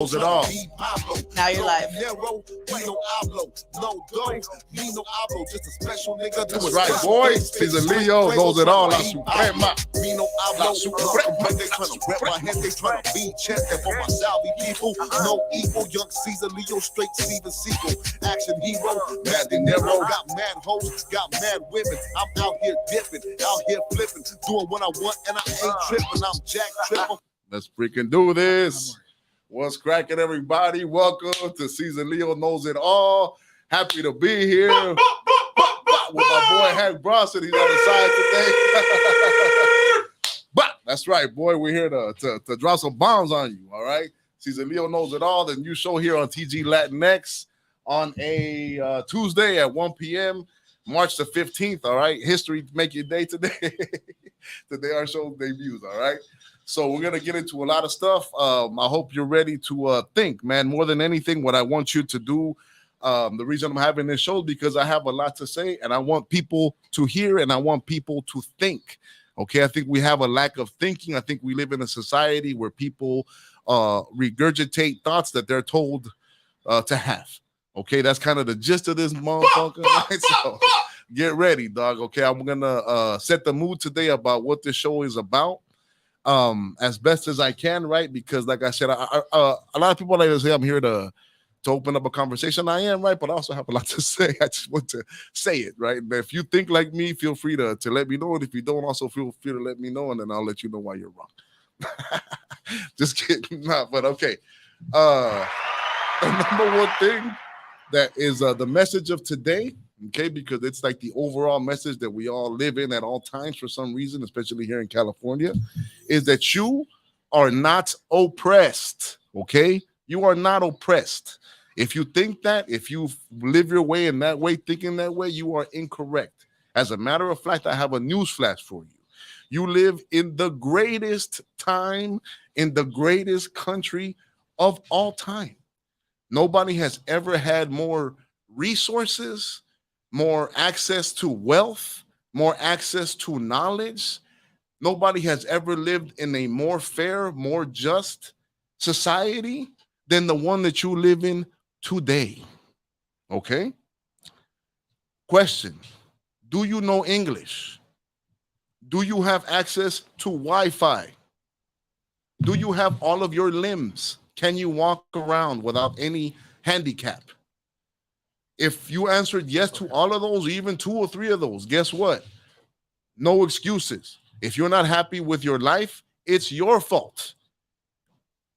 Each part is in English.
Knows it all. Now you're live. That's right, boys. Czaleo knows it all. La Suprema. La Suprema. They trying to rep my head, they trying to be chested for my Salvi people. No evil, young Caesar Leo, straight Steven Seagal. Action hero, mad De Niro. Got mad hoes, got mad women. I'm out here dipping, out here flipping, doing what I want, and I ain't tripping. I'm Jack Tripper. Let's freaking do this. What's cracking, everybody? Welcome to Czaleo Knows It All. Happy to be here with my boy Hank Bronson. He's on the side today. But that's right, boy. We're here to drop some bombs on you, all right? Czaleo Knows It All, the new show here on TG Latinx on a Tuesday at 1 p.m., March the 15th, all right? History make your day today. Today our show debuts, all right? So we're going to get into a lot of stuff. I hope you're ready to think, man. More than anything, what I want you to do, the reason I'm having this show is because I have a lot to say, and I want people to hear, and I want people to think, okay? I think we have a lack of thinking. I think we live in a society where people regurgitate thoughts that they're told to have, okay? That's kind of the gist of this motherfucker, right? So get ready, dog, okay? I'm going to set the mood today about what this show is about. As best as I can, right? Because like I said, a lot of people like to say I'm here to open up a conversation. I am, right? But I also have a lot to say. I just want to say it, right? And if you think like me, feel free to let me know. And if you don't, also feel free to let me know, and then I'll let you know why you're wrong. Just kidding. But okay. The number one thing that is the message of today, okay, because it's like the overall message that we all live in at all times for some reason, especially here in California, is that you are not oppressed, okay? You are not oppressed. If you think that, if you live your way in that way, thinking that way, you are incorrect. As a matter of fact, I have a news flash for you. You live in the greatest time, in the greatest country of all time. Nobody has ever had more resources, more access to wealth, more access to knowledge. Nobody has ever lived in a more fair, more just society than the one that you live in today. Okay? Question: do you know English? Do you have access to Wi-Fi? Do you have all of your limbs? Can you walk around without any handicap? If you answered yes to all of those, even 2 or 3 of those, guess what? No excuses. If you're not happy with your life, it's your fault.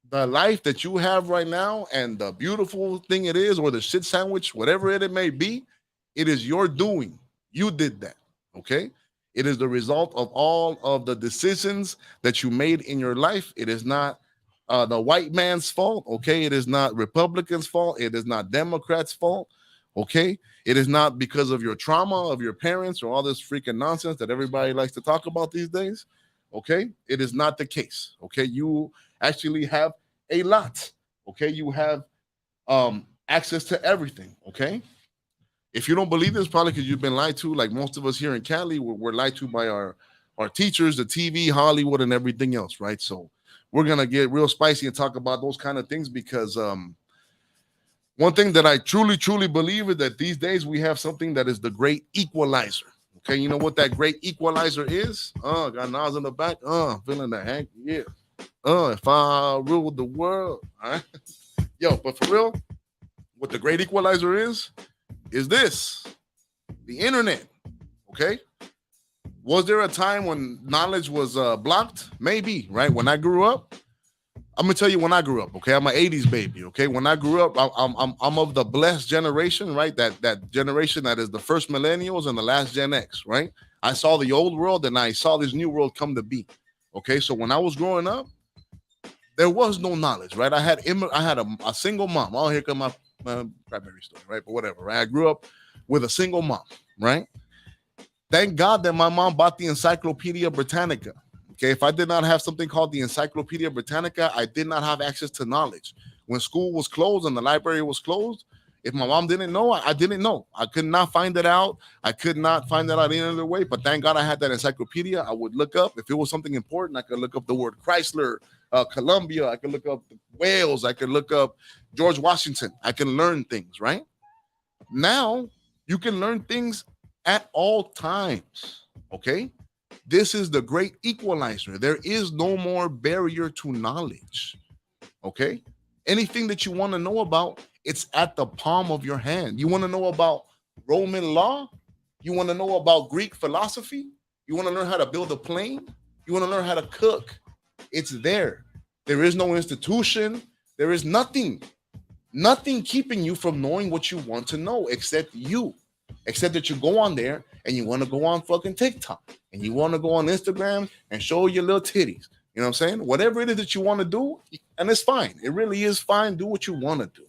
The life that you have right now and the beautiful thing it is, or the shit sandwich, whatever it may be, it is your doing. You did that, okay? It is the result of all of the decisions that you made in your life. It is not the white man's fault, okay? It is not Republicans' fault. It is not Democrats' fault. Okay, it is not because of your trauma of your parents or all this freaking nonsense that everybody likes to talk about these days. Okay, it is not the case. Okay, you actually have a lot. Okay, you have access to everything. Okay, if you don't believe this, probably because you've been lied to, like most of us here in Cali, we're lied to by our teachers, the TV, Hollywood, and everything else, right? So we're gonna get real spicy and talk about those kind of things because one thing that I truly, truly believe is that these days we have something that is the great equalizer. Okay, you know what that great equalizer is? Got Nas in the back. Feeling the Hank. Yeah. If I ruled the world. All right. Yo, but for real, what the great equalizer is this. The internet. Okay. Was there a time when knowledge was blocked? Maybe, right? When I grew up, I'm gonna tell you when I grew up. Okay, I'm an '80s baby. Okay, when I grew up, I'm of the blessed generation, right? That generation that is the first millennials and the last Gen X, right? I saw the old world and I saw this new world come to be. Okay, so when I was growing up, there was no knowledge, right? I had a single mom. Oh, here comes my primary story, right? But whatever, right? I grew up with a single mom, right? Thank God that my mom bought the Encyclopedia Britannica. Okay, if I did not have something called the Encyclopedia Britannica, I did not have access to knowledge. When school was closed and the library was closed, if my mom didn't know, I didn't know. I could not find it out. I could not find it out any other way. But thank God I had that encyclopedia. I would look up. If it was something important, I could look up the word Chrysler, Colombia. I can look up Wales. I can look up George Washington. I can learn things, right? Now you can learn things at all times. Okay. This is the great equalizer. There is no more barrier to knowledge. Okay. Anything that you want to know about, it's at the palm of your hand. You want to know about Roman law? You want to know about Greek philosophy? You want to learn how to build a plane? You want to learn how to cook? It's there. There is no institution. There is nothing keeping you from knowing what you want to know except you. Except that you go on there and you want to go on fucking TikTok and you want to go on Instagram and show your little titties. You know what I'm saying? Whatever it is that you want to do, and it's fine. It really is fine. Do what you want to do,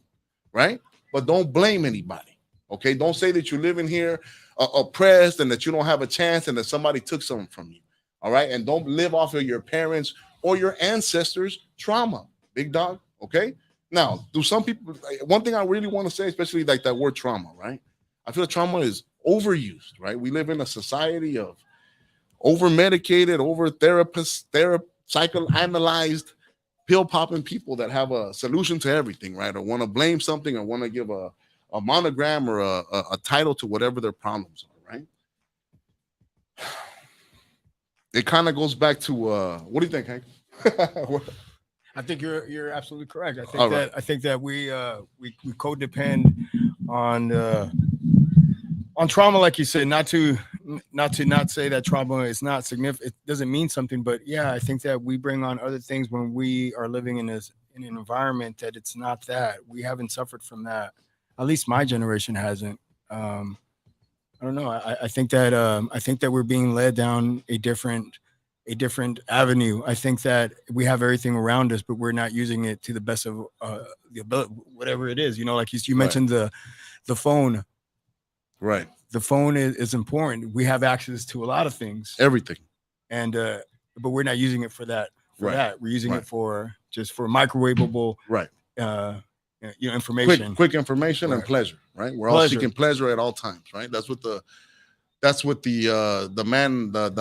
right? But don't blame anybody, okay? Don't say that you're living here oppressed and that you don't have a chance and that somebody took something from you, all right? And don't live off of your parents or your ancestors' trauma, big dog, okay? Now, do some people, one thing I really want to say, especially like that word trauma, right? I feel trauma is overused, right? We live in a society of over-medicated, psychoanalyzed, pill-popping people that have a solution to everything, right? Or want to blame something or want to give a monogram or a title to whatever their problems are, right? It kind of goes back to, what do you think, Hank? I think you're absolutely correct. I think that we codepend on trauma, like you said, not to say that trauma is not significant. It doesn't mean something, but yeah, I think that we bring on other things when we are living in an environment that it's not that. We haven't suffered from that. At least my generation hasn't. I don't know. I think that we're being led down a different avenue. I think that we have everything around us, but we're not using it to the best of the ability, whatever it is. You know, like you mentioned the phone. Right. The phone is important. We have access to a lot of things. Everything. And but we're not using it for that. We're using it for just for microwavable information. Quick information and pleasure, right? We're all seeking pleasure at all times, right? That's what the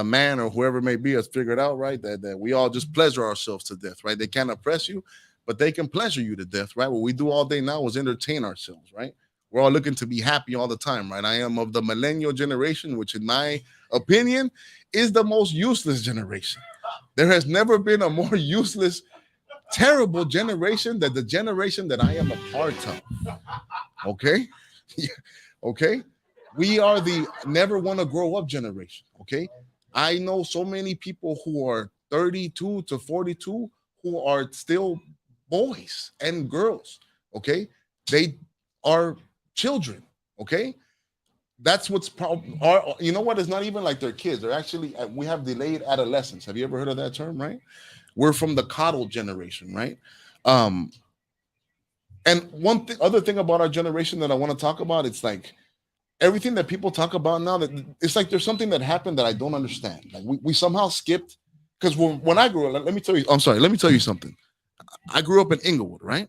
man or whoever it may be has figured out, right? That we all just pleasure ourselves to death, right? They can't oppress you, but they can pleasure you to death, right? What we do all day now is entertain ourselves, right? We're all looking to be happy all the time, right? I am of the millennial generation, which in my opinion is the most useless generation. There has never been a more useless, terrible generation than the generation that I am a part of. Okay? Okay? We are the never want to grow up generation. Okay? I know so many people who are 32 to 42 who are still boys and girls. Okay? They are children. Okay? That's what's you know what? It's not even like they're kids. They're actually, we have delayed adolescence. Have you ever heard of that term, right? We're from the coddle generation, right? And other thing about our generation that I want to talk about, it's like everything that people talk about now, that it's like there's something that happened that I don't understand. Like we somehow skipped, because when I grew up, let me tell you something. I grew up in Inglewood, right?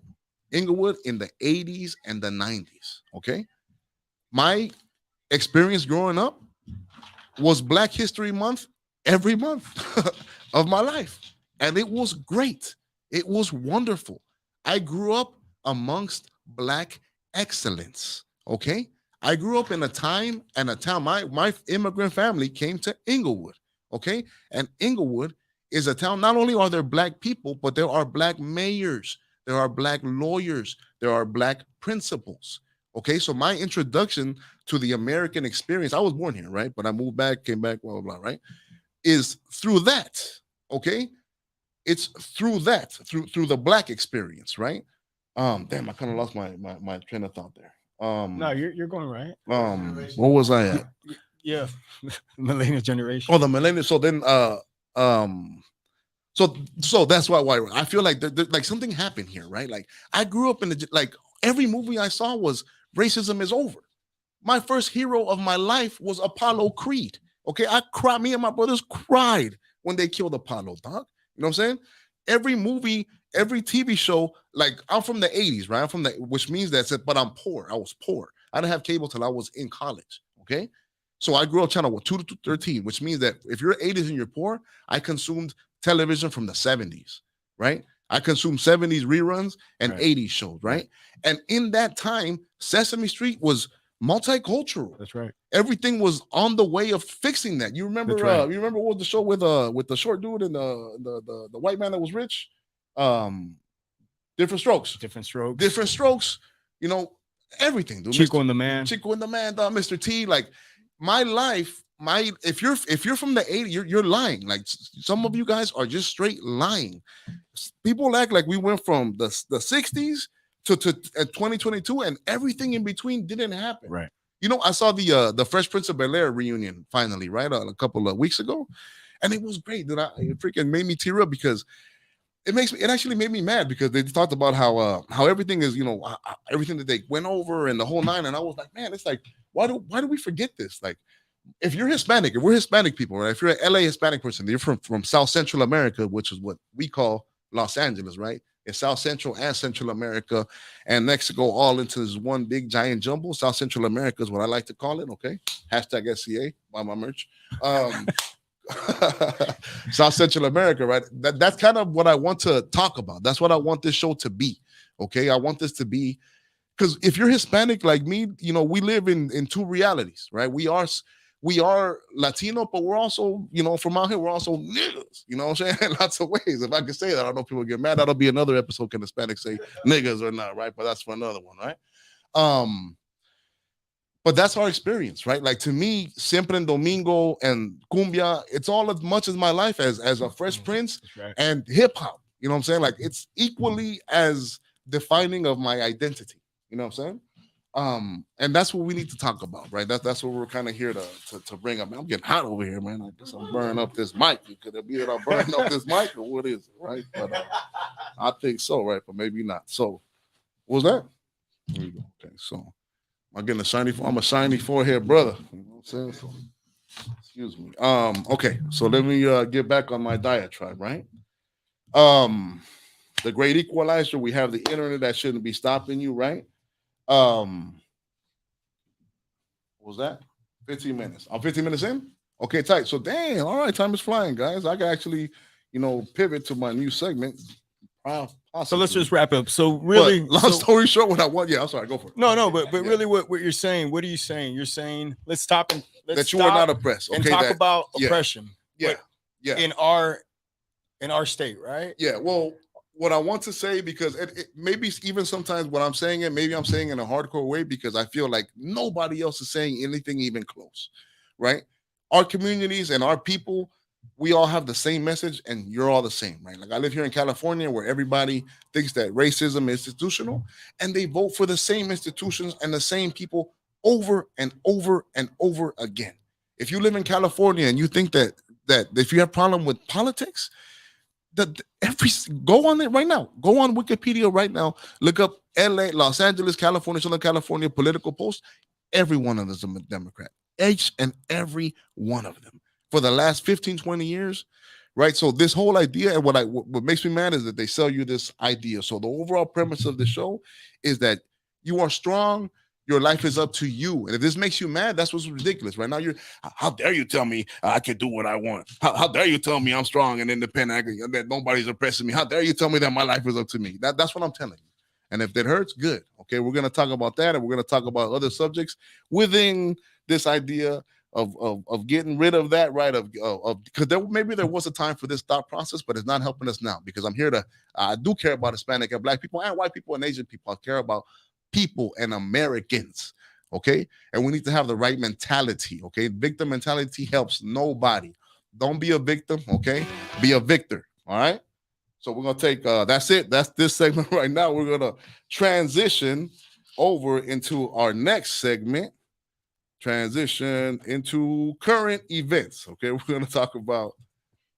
Inglewood in the 80s and the 90s, okay? My experience growing up was Black History Month every month of my life. And it was great. It was wonderful. I grew up amongst Black excellence, okay? I grew up in a time and a town. My immigrant family came to Inglewood, okay? And Inglewood is a town, not only are there Black people, but there are Black mayors, there are Black lawyers, there are Black principals, okay? So my introduction to the American experience, I was born here, right? But I moved back, came back, blah, blah, blah, right? Is through that, okay? It's through that, through the Black experience, right? Damn, I kind of lost my train of thought there. No, you're going right. What was I at? Yeah, millennial generation. Oh, the millennial. So then, so that's why I feel like like something happened here, right? Like I grew up in like every movie I saw was racism is over. My first hero of my life was Apollo Creed. Okay, I cried. Me and my brothers cried when they killed Apollo, dog. You know what I'm saying? Every movie, every TV show, like I'm from the 80s, right? I'm from which means but I'm poor. I was poor. I didn't have cable till I was in college. Okay. So I grew up channel 2 to 13, which means that if you're 80s and you're poor, I consumed television from the 70s, right? I consumed 70s reruns and Right. 80s shows, right? And in that time, Sesame Street was multicultural. That's right. Everything was on the way of fixing that. You remember? That's right. You remember what was the show with the short dude and the white man that was rich? Different Strokes. Different strokes. Different Strokes. You know, everything. Dude. Chico and the Man. Chico and the Man, Mr. T. Like my life, if you're from the 80s, you're lying. Like some of you guys are just straight lying. People act like we went from the 60s to 2022 and everything in between didn't happen. Right. You know, I saw the Fresh Prince of Bel-Air reunion finally, right? A couple of weeks ago. And it was great, dude. It freaking made me tear up because it actually made me mad because they talked about how everything is, you know, everything that they went over and the whole nine. And I was like, man, it's like, why do we forget this? Like, if you're Hispanic, if we're Hispanic people, right? If you're an LA Hispanic person, you're from South Central America, which is what we call Los Angeles, right? It's South Central and Central America and Mexico all into this one big giant jumble. South Central America is what I like to call it, okay? Hashtag SCA, buy my merch. South Central America, right? That's kind of what I want to talk about. That's what I want this show to be, okay? I want this to be, because if you're Hispanic like me, you know, we live in two realities, right? We are Latino, but we're also, you know, from out here, we're also niggas, you know what I'm saying? Lots of ways. If I could say that, I know people get mad. That'll be another episode. Can Hispanics say niggas or not, right? But that's for another one, right? But that's our experience, right? Like to me, Siempre en Domingo and Cumbia, it's all as much as my life as a Fresh Prince right. and hip hop. You know what I'm saying? Like it's equally as defining of my identity. You know what I'm saying? And that's what we need to talk about, right? That's what we're kind of here to bring up. Man, I'm getting hot over here, man. I guess I'm burning up this mic. Could it be that I'm burning up this mic or what is it, right? But I think so, right? But maybe not. So, what was that? There you go. Okay, so I'm getting I'm a shiny forehead brother. You know what I'm saying? So, excuse me. Okay, so let me get back on my diatribe, right? The great equalizer, we have the internet that shouldn't be stopping you, right? What was that? 15 minutes. I'm 15 minutes in? Okay, tight. So dang, all right, time is flying, guys. I can actually, you know, pivot to my new segment. So let's just wrap up. So really, but long story short, what I want, yeah, I'm sorry, go for it. No, but really, what you're saying? What are you saying? You're saying let's stop and that you are not oppressed, okay, and talk about oppression. Yeah. In our state, right? Yeah. Well, what I want to say, because it maybe even sometimes when I'm saying it, maybe I'm saying it in a hardcore way because I feel like nobody else is saying anything even close, right? Our communities and our people, we all have the same message and you're all the same, right? Like I live here in California where everybody thinks that racism is institutional and they vote for the same institutions and the same people over and over and over again. If you live in California and you think that if you have a problem with politics, go on it right now. Go on Wikipedia right now. Look up LA, Los Angeles, California, Southern California political posts. Every one of them is a Democrat. Each and every one of them. For the last 15, 20 years, right? So this whole idea, and what makes me mad is that they sell you this idea. So the overall premise of the show is that you are strong. Your life is up to you. And if this makes you mad, that's what's ridiculous. Right now, how dare you tell me I can do what I want? How dare you tell me I'm strong and independent, that nobody's oppressing me? How dare you tell me that my life is up to me? That's what I'm telling you. And if that hurts, good. Okay, we're going to talk about that, and we're going to talk about other subjects within this idea of getting rid of that, right? Because maybe there was a time for this thought process, but it's not helping us now. Because I do care about Hispanic and Black people and white people and Asian people. I care about people and Americans, okay? And we need to have the right mentality, okay? Victim mentality helps nobody. Don't be a victim, okay? Be a victor, all right? So we're going to take, that's it. That's this segment right now. We're going to transition over into our next segment, transition into current events, okay? We're going to talk about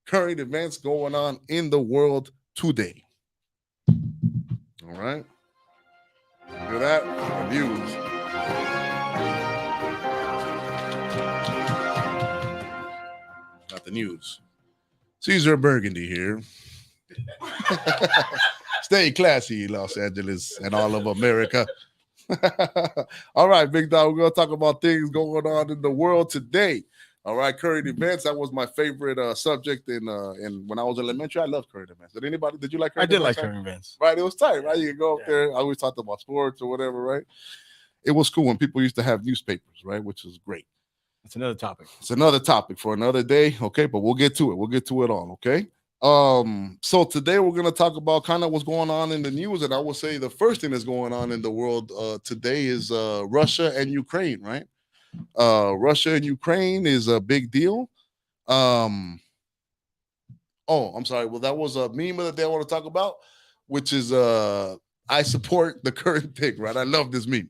current events going on in the world today, all right? Look at that, the news. Not the news. Caesar Burgundy here. Stay classy, Los Angeles and all of America. All right, Big Dog, we're going to talk about things going on in the world today. All right, current events. That was my favorite subject in when I was elementary. I loved current events. Did you like I current did like events? current events. Right, it was tight, right? You could go up Yeah. there. I always talked about sports or whatever, right? It was cool when people used to have newspapers, right? Which is great. That's another topic. It's another topic for another day, okay? But we'll get to it. We'll get to it all, okay? So today we're gonna talk about kind of what's going on in the news, and I will say the first thing that's going on in the world today is Russia and Ukraine, right? Russia and Ukraine is a big deal. Um, oh, I'm sorry. Well, that was a meme of the day I want to talk about, which is I support the current thing, right? I love this meme.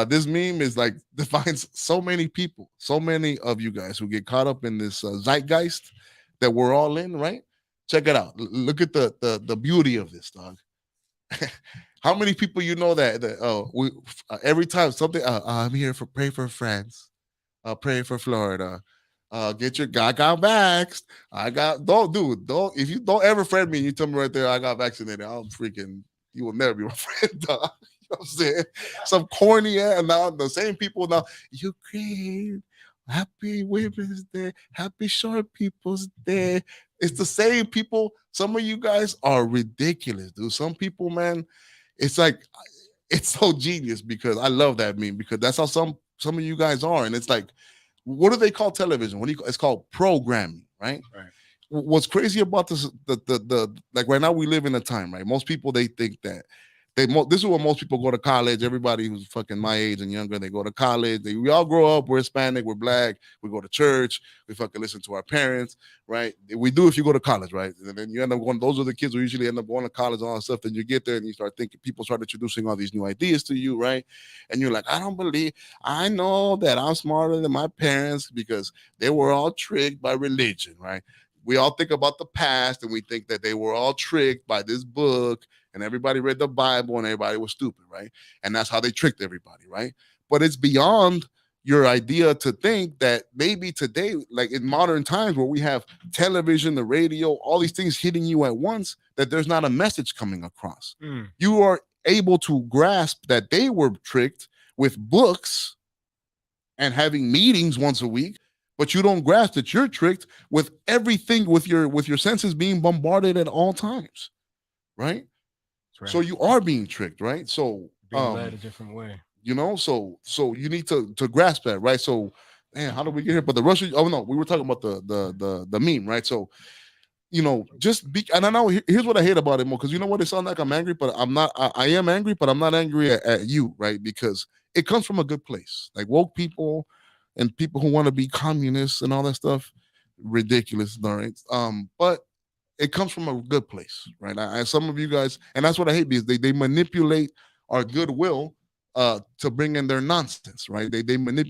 This meme is like defines so many people, so many of you guys who get caught up in this zeitgeist that we're all in, right? Check it out. Look at the beauty of this, dog. How many people you know that we every time something I'm here for pray for France, pray for Florida, get your I got vaxxed. I got don't if you don't ever friend me and you tell me right there I got vaccinated, I'm freaking you will never be my friend, dog. You know what I'm saying? Some corny ass now the same people now. Ukraine, happy Women's Day, happy Short People's Day. It's the same people. Some of you guys are ridiculous, dude. Some people, man, it's like it's so genius because I love that meme because that's how some of you guys are, and it's like, what do they call television? It's called programming, right? Right. What's crazy about this, the like right now we live in a time, right? Most people they think that this is where most people go to college. Everybody who's fucking my age and younger, they go to college. We all grow up. We're Hispanic. We're black. We go to church. We fucking listen to our parents, right? We do if you go to college, right? And then you end up going. Those are the kids who usually end up going to college and all that stuff. Then you get there and you start thinking. People start introducing all these new ideas to you, right? And you're like, I know that I'm smarter than my parents because they were all tricked by religion, right? We all think about the past and we think that they were all tricked by this book and everybody read the Bible and everybody was stupid, right? And that's how they tricked everybody, right? But it's beyond your idea to think that maybe today, like in modern times where we have television, the radio, all these things hitting you at once, that there's not a message coming across. You are able to grasp that they were tricked with books and having meetings once a week, but you don't grasp that you're tricked with everything with your senses being bombarded at all times, right? Right. So you are being tricked, right? So being led a different way. You know, so you need to grasp that, right? So, man, how did we get here? But the Russian, oh no, we were talking about the meme, right? So, you know, just be, and I know here's what I hate about it more because you know what, it sounds like I'm angry, but I'm not. I am angry, but I'm not angry at you, right? Because it comes from a good place, like woke people and people who want to be communists and all that stuff, ridiculous, all right? But it comes from a good place, right? Some of you guys, and that's what I hate because they manipulate our goodwill to bring in their nonsense, right? They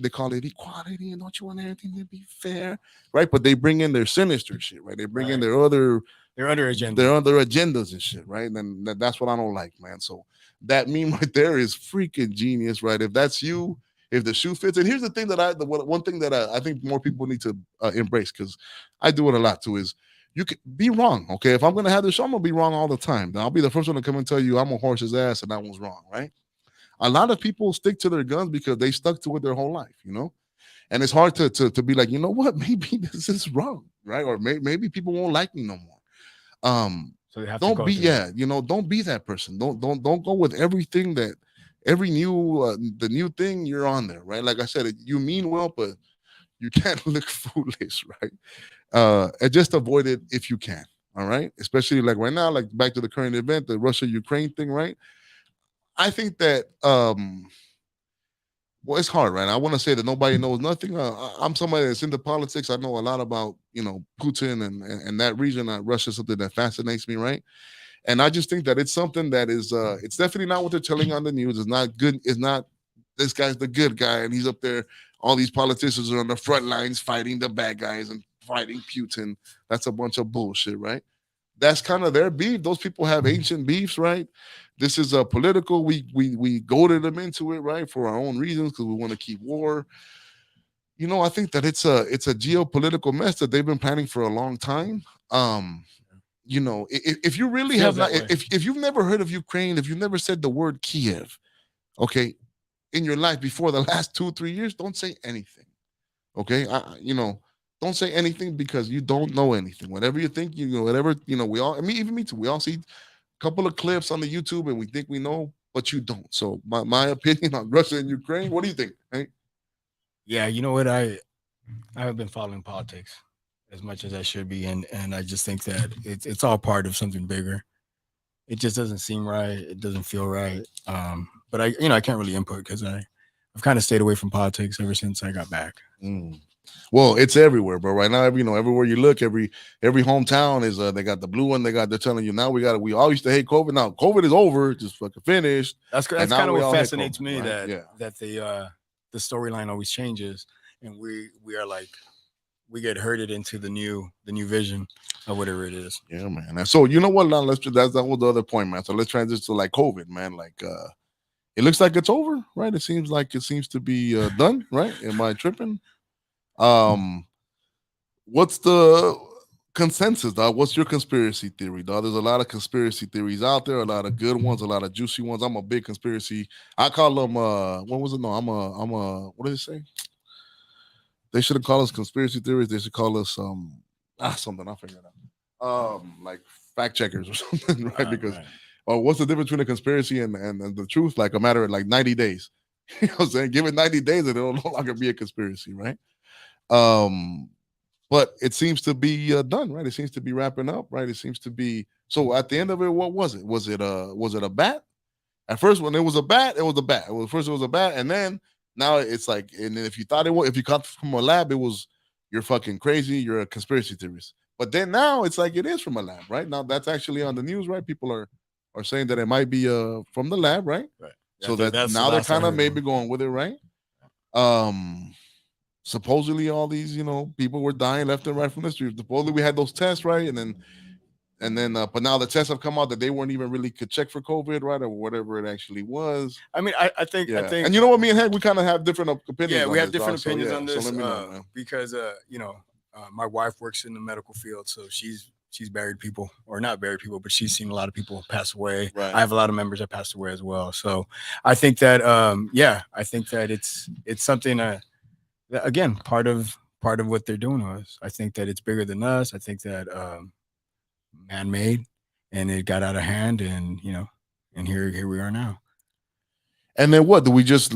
call it equality and don't you want everything to be fair, right? But they bring in their sinister shit, right? They bring in their other agendas and shit, right? And that's what I don't like, man. So that meme right there is freaking genius, right? If that's you, if the shoe fits, and here's the thing that one thing that I think more people need to embrace because I do it a lot too is. You can be wrong, okay? If I'm gonna have this show, I'm gonna be wrong all the time. Then I'll be the first one to come and tell you I'm a horse's ass and that one's wrong, right? A lot of people stick to their guns because they stuck to it their whole life, you know. And it's hard to be like, you know what, maybe this is wrong, right? Or maybe people won't like me no more. So they have don't to go be don't be that person. Don't go with everything that every new the new thing you're on there, right? Like I said, you mean well, but you can't look foolish, right? And just avoid it if you can. All right. Especially like right now, like back to the current event, the Russia-Ukraine thing, right? I think that well, it's hard, right? I want to say that nobody knows nothing. I'm somebody that's into politics. I know a lot about, you know, Putin and that region. Russia is something that fascinates me, right? And I just think that it's something that is it's definitely not what they're telling on the news. It's not good. It's not this guy's the good guy and he's up there. All these politicians are on the front lines fighting the bad guys and fighting Putin. That's a bunch of bullshit, right? That's kind of their beef. Those people have ancient beefs, right? This is a political. We goaded them into it, right, for our own reasons because we want to keep war. You know, I think that it's a geopolitical mess that they've been planning for a long time. You know, if you really have not, if you've never heard of Ukraine, if you've never said the word Kiev, okay, in your life before the last 2-3 years, don't say anything. Okay, you know. don't say anything because you don't know anything. Whatever you think, you know, whatever, you know, we all, I mean, even me too, we all see a couple of clips on the YouTube and we think we know, but you don't. So my opinion on Russia and Ukraine, what do you think? Hey? Yeah, you know what? I have been following politics as much as I should be, and I just think that it's all part of something bigger. It just doesn't seem right. It doesn't feel right. But I can't really input because I've kind of stayed away from politics ever since I got back. Mm. Well, it's everywhere, bro. Right now, everywhere you look, every hometown is they got the blue one. They're telling you now we all used to hate COVID. Now COVID is over, just fucking finished. That's And now kind of we what all hate fascinates COVID, me right? that the storyline always changes, and we are like we get herded into the new vision of whatever it is. Yeah, man. And so you know what? Now that was the other point, man. So let's transition to like COVID, man. Like it looks like it's over, right? It seems to be done, right? Am I tripping? What's the consensus, dog? What's your conspiracy theory, dog? There's a lot of conspiracy theories out there, a lot of good ones, a lot of juicy ones. I'm a big conspiracy. I call them what was it? No, I'm a what did it say? They shouldn't call us conspiracy theories. They should call us something. I'll figure it out. Like fact checkers or something, right? Because what's the difference between a conspiracy and the truth? Like a matter of like 90 days. You know what I'm saying? Give it 90 days and it'll no longer be a conspiracy, right? But it seems to be done, right? It seems to be wrapping up, right? It seems to be. So at the end of it, what was it? Was it a bat? At first, when it was a bat, it was a bat. First it was a bat, and then now it's like, and then if you thought it was, if you got from a lab, it was you're fucking crazy. You're a conspiracy theorist. But then now it's like it is from a lab, right? Now that's actually on the news, right? People are saying that it might be from the lab, right? Right. So that now they're kind of maybe going with it, right? Supposedly all these, people were dying left and right from the street. Supposedly we had those tests, right? And then, but now the tests have come out that they weren't even really could check for COVID, right, or whatever it actually was. I mean, I think, and you know what, me and Hank, we kind of have different opinions. Yeah, we have this, different opinions on this. So let me know, because my wife works in the medical field, so she's buried people, or not buried people, but she's seen a lot of people pass away. Right. I have a lot of members that passed away as well. So I think that, I think that it's something again, part of what they're doing to us. I think that it's bigger than us. I think that man-made, and it got out of hand, and and here we are now. And then what? Do we just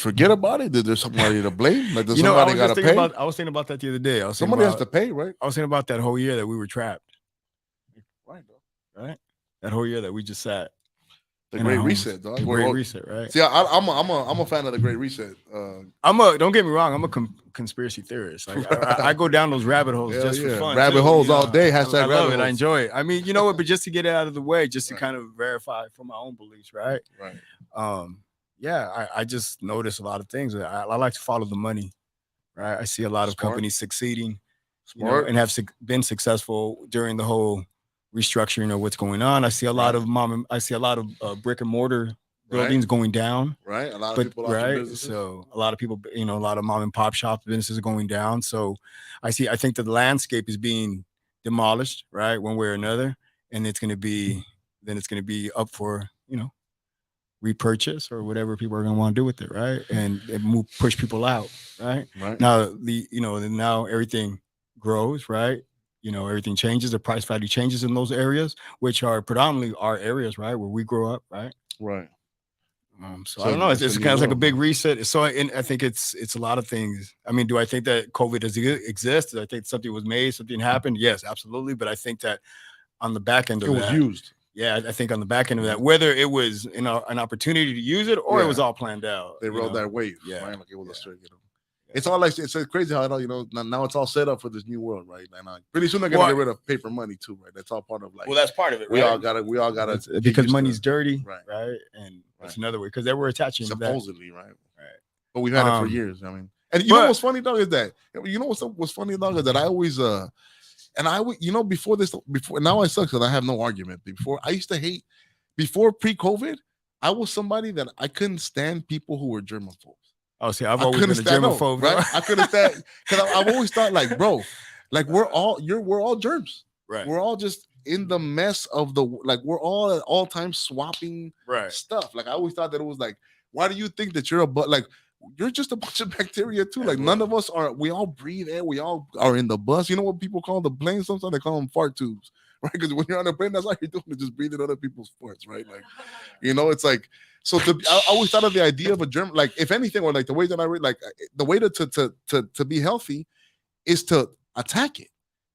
forget about it? Did there somebody to blame? Like, does somebody got to pay? I was thinking about that the other day. Somebody has to pay, right? I was thinking about that whole year that we were trapped. Right, bro. Right. That whole year that we just sat. The Great Reset, dog. The Great Reset, right? See, I'm a fan of the Great Reset. Don't get me wrong, I'm a conspiracy theorist. Like, I go down those rabbit holes just for fun. Rabbit holes all day. Hashtag I love it. I enjoy it. I mean, you know what? But just to get it out of the way, just to kind of verify for my own beliefs, right? Right. I just notice a lot of things. I like to follow the money, right? I see a lot of companies succeeding, and have been successful during the whole restructuring of what's going on. I see a lot of brick and mortar buildings going down. Right. A lot of people right. So a lot of people, a lot of mom and pop shop businesses are going down. So I think that the landscape is being demolished, right, one way or another. And it's gonna be up for, repurchase or whatever people are gonna want to do with it, right? And push people out, right? Right. Now now everything grows, right? Everything changes, the price value changes in those areas, which are predominantly our areas, right, where we grow up, right? Right. So I don't know. It's kind of like a big reset. So I think it's a lot of things. I mean, do I think that COVID does exist? I think something was made, something happened. Yes, absolutely. But I think that on the back end of it was used. Yeah, I think on the back end of that, whether it was an opportunity to use it or it was all planned out. They rode that wave. Yeah, right? Like it was a straight. It's all like it's crazy how now it's all set up for this new world, right? And pretty soon they're gonna get rid of paper money too, right? That's all part of like. Well, that's part of it. Right? We all gotta because money's dirty, right? And that's another way because they were attaching supposedly, that. Right? But we've had it for years. I mean, and know what's funny, dog, is that what's funny, dog, is that I always and I would before now I suck because I have no argument. Before I used to hate before pre-COVID, I was somebody that I couldn't stand people who were germaphobes. Oh, see, I've always been a germaphobe, right? I couldn't stand because I've always thought like, bro, like we're all germs, right? We're all just in the mess of we're all at all times swapping stuff. Like I always thought that it was like, why do you think that you're you're just a bunch of bacteria too. Like none of us are. We all breathe air. We all are in the bus. You know what people call the plane? Sometimes they call them fart tubes, right? Because when you're on a plane, that's all you're doing is just breathing other people's farts, right? Like, it's like. So I always thought of the idea of a germ, like if anything, or like the way that I read, like the way to be healthy is to attack it.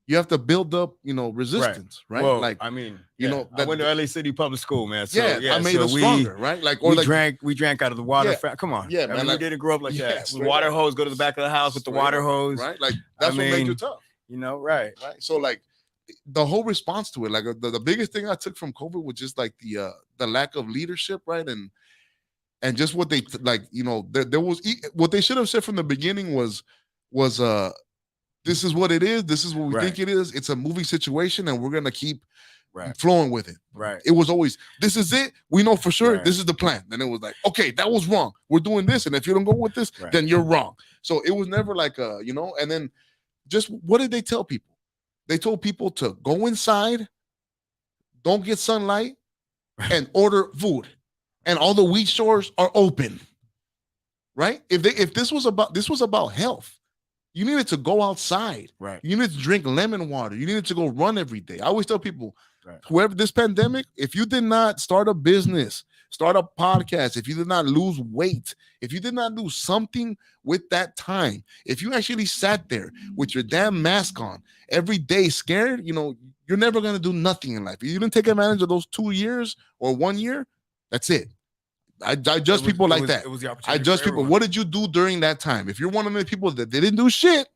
You have to build up, resistance, right? Well, like I mean, I went to LA City Public School, man. So, I made us stronger, right? Like we drank out of the water. Come on, yeah, man. We didn't grow up like that. With water hose, go to the back of the house with the water hose, right? Like that's what made you tough, right? So like the whole response to it, like the biggest thing I took from COVID was just like the lack of leadership, right? And just what they there was what they should have said from the beginning was this is what it is. This is what we think it is. It's a moving situation, and we're gonna keep flowing with it. Right. It was always this is it. We know for sure this is the plan. Then it was like, okay, that was wrong. We're doing this, and if you don't go with this, then you're wrong. So it was never like And then just what did they tell people? They told people to go inside, don't get sunlight, and order food. And all the weed stores are open, right? If this was about health, you needed to go outside, right? You needed to drink lemon water. You needed to go run every day. I always tell people, whoever this pandemic, if you did not start a business, start a podcast, if you did not lose weight, if you did not do something with that time, if you actually sat there with your damn mask on every day, scared, you're never gonna do nothing in life. If you didn't take advantage of those 2 years or 1 year, that's it. I judge people like that. It was the opportunity. I judge people. What did you do during that time? If you're one of the people that didn't do shit,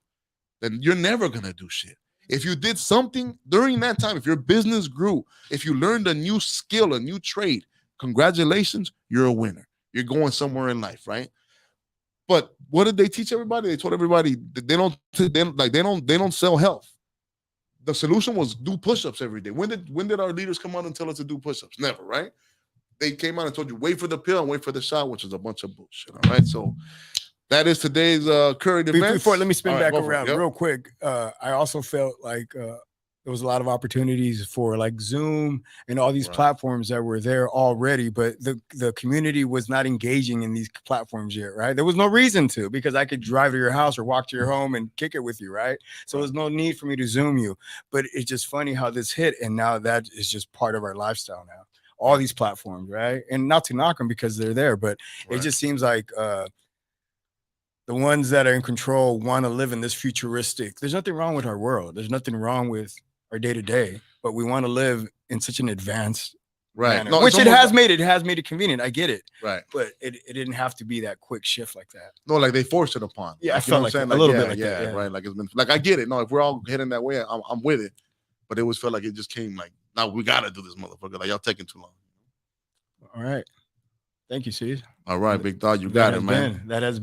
then you're never gonna do shit. If you did something during that time, if your business grew, if you learned a new skill, a new trade, congratulations, you're a winner. You're going somewhere in life, right? But what did they teach everybody? They told everybody that they don't sell health. The solution was do push-ups every day. When did our leaders come out and tell us to do push-ups? Never, right? They came out and told you, wait for the pill and wait for the shot, which is a bunch of bullshit. All right. So that is today's current events. Before, let me spin back around real quick. I also felt like there was a lot of opportunities for like Zoom and all these platforms that were there already, but the community was not engaging in these platforms yet, right? There was no reason to, because I could drive to your house or walk to your home and kick it with you, right? So there's no need for me to Zoom you. But it's just funny how this hit, and now that is just part of our lifestyle now. All these platforms, right? And not to knock them because they're there, but it just seems like the ones that are in control want to live in this futuristic. There's nothing wrong with our world. There's nothing wrong with our day-to-day, but we want to live in such an advanced manner, which it has made it convenient. I get it. Right. But it didn't have to be that quick shift like that. No, like they forced it upon. Yeah, I felt like a little bit like that. Yeah. Right. Like it's been like, I get it. No, if we're all heading that way, I'm with it. But it always felt like it just came like, now we gotta do this, motherfucker. Like y'all taking too long. All right. Thank you, C's. All right, big dog. You got it, man. That has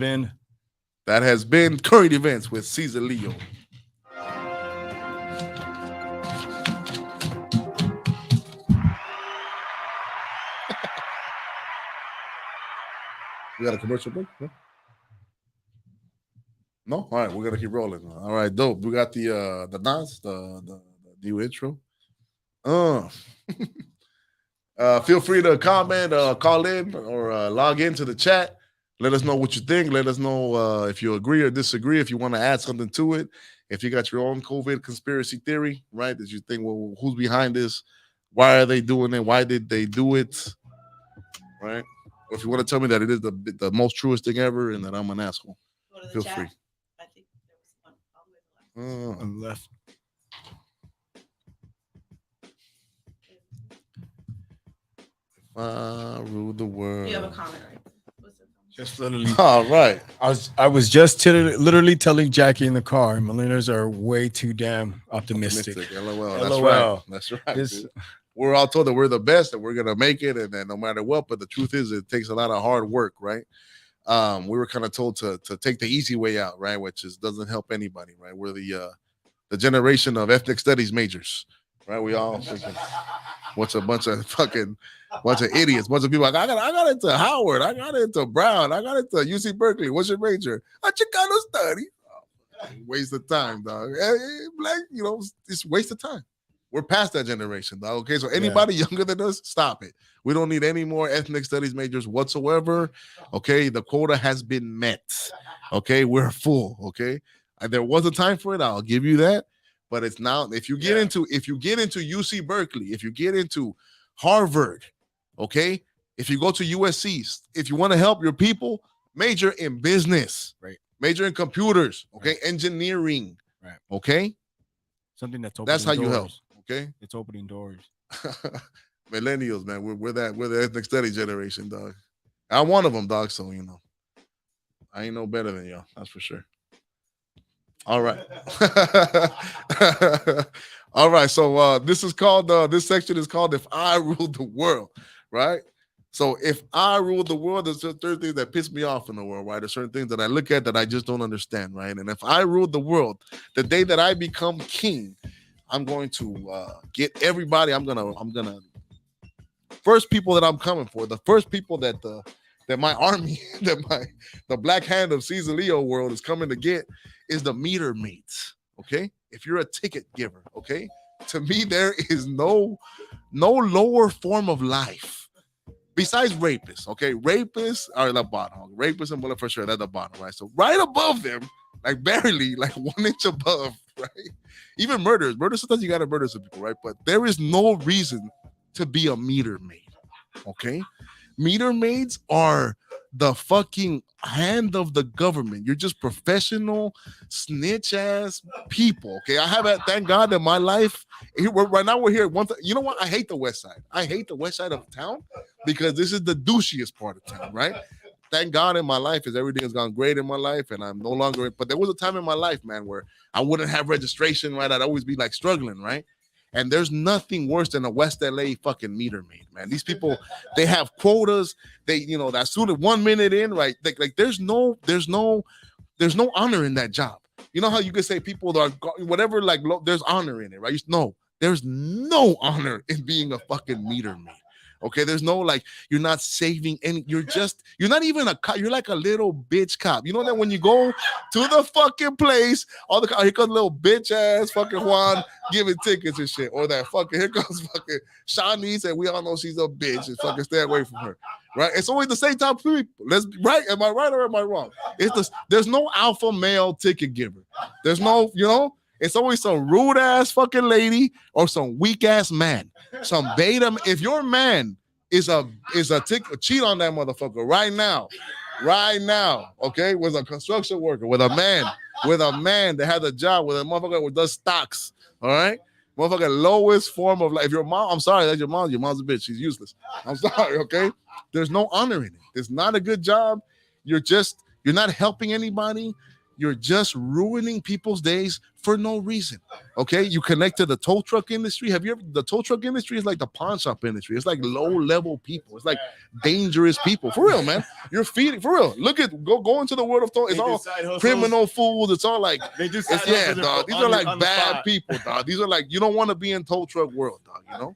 been current events with Cesar Leo. We got a commercial break? No? All right, we're gonna keep rolling. All right, dope. We got the Nas, the new intro. Feel free to comment, call in, or log into the chat. Let us know what you think. Let us know if you agree or disagree, if you want to add something to it. If you got your own COVID conspiracy theory, right, that you think, well, who's behind this? Why are they doing it? Why did they do it? Right? Or if you want to tell me that it is the most truest thing ever and that I'm an asshole, feel free. I think there was one all the way on the left. Rule the world. You have a comment, right? Just literally. All right. I was just literally telling Jackie in the car, millennials are way too damn optimistic. LOL. That's right. That's right. We're all told that we're the best and we're gonna make it, and then no matter what. But the truth is, it takes a lot of hard work, right? We were kind of told to take the easy way out, right? Which doesn't help anybody, right? We're the generation of ethnic studies majors, right? We all thinking, what's a bunch of idiots, bunch of people. I got into Howard, I got into Brown, I got into UC Berkeley. What's your major? A Chicano study. Oh, waste of time, dog. Black, it's waste of time. We're past that generation, dog. Okay, so anybody younger than us, stop it. We don't need any more ethnic studies majors whatsoever. Okay, the quota has been met. Okay, we're full. Okay, there was a time for it. I'll give you that, but it's now. If you get into UC Berkeley, if you get into Harvard, okay, if you go to USC, if you want to help your people, major in business, right? Major in computers, okay, right. Engineering, right? Okay, something that's opening that's how doors. you help. Okay, it's opening doors. Millennials, man, we're the ethnic study generation, dog. I'm one of them, dog. So you know, I ain't no better than y'all. That's for sure. All right, all right. So this is called this section is called "If I Ruled the World," right? So if I ruled the world, there's certain things that piss me off in the world, right? There's certain things that I look at that I just don't understand, right? And if I ruled the world, the day that I become king, I'm going to get everybody. I'm gonna first people that I'm coming for. The first people that my army, the black hand of Czaleo world is coming to get is the meter mates. Okay, if you're a ticket giver, okay, to me there is no lower form of life besides rapists. Okay, rapists are the bottom. Rapists and bullet for sure, they're the bottom, right? So right above them, like barely, like 1 inch above, right? Even murders. Sometimes you gotta murder some people, right? But there is no reason to be a meter maid. Okay, meter maids are the fucking hand of the government. You're just professional snitch ass people. Okay, I have thank God that my life right now we're here. You know what? I hate the west side. I hate the west side of town because this is the douchiest part of town, right? Thank God in my life is everything has gone great in my life and I'm no longer. But there was a time in my life, man, where I wouldn't have registration, right? I'd always be like struggling, right? And there's nothing worse than a West LA fucking meter maid, man. These people, they have quotas. They, you know, that's soon as 1 minute in, right? Like there's no honor in that job. You know how you could say people are whatever, like there's honor in it, right? No, there's no honor in being a fucking meter maid. Okay, there's no like you're not saving any. You're not even a cop. You're like a little bitch cop. You know that when you go to the fucking place, all the here comes little bitch ass fucking Juan giving tickets and shit, or that fucking here comes fucking Shanice, and we all know she's a bitch and fucking stay away from her. Right? It's always the same type of people. Right? Am I right or am I wrong? There's no alpha male ticket giver. There's no, you know. It's always some rude ass fucking lady or some weak ass man. Some beta. If your man is a cheat on that motherfucker right now, okay, with a construction worker, with a man that has a job, with a motherfucker who does stocks, all right, motherfucker lowest form of life. If your mom, I'm sorry, that's your mom. Your mom's a bitch. She's useless. I'm sorry, okay. There's no honor in it. It's not a good job. You're not helping anybody. You're just ruining people's days for no reason. Okay, you connect to the tow truck industry. The tow truck industry is like the pawn shop industry. It's like low level people. It's like dangerous people. For real, man. You're feeding for real. Look at go into the world of tow. It's all criminal fools. It's all like dog. These are like bad people, dog. These are like you don't want to be in tow truck world, dog. You know.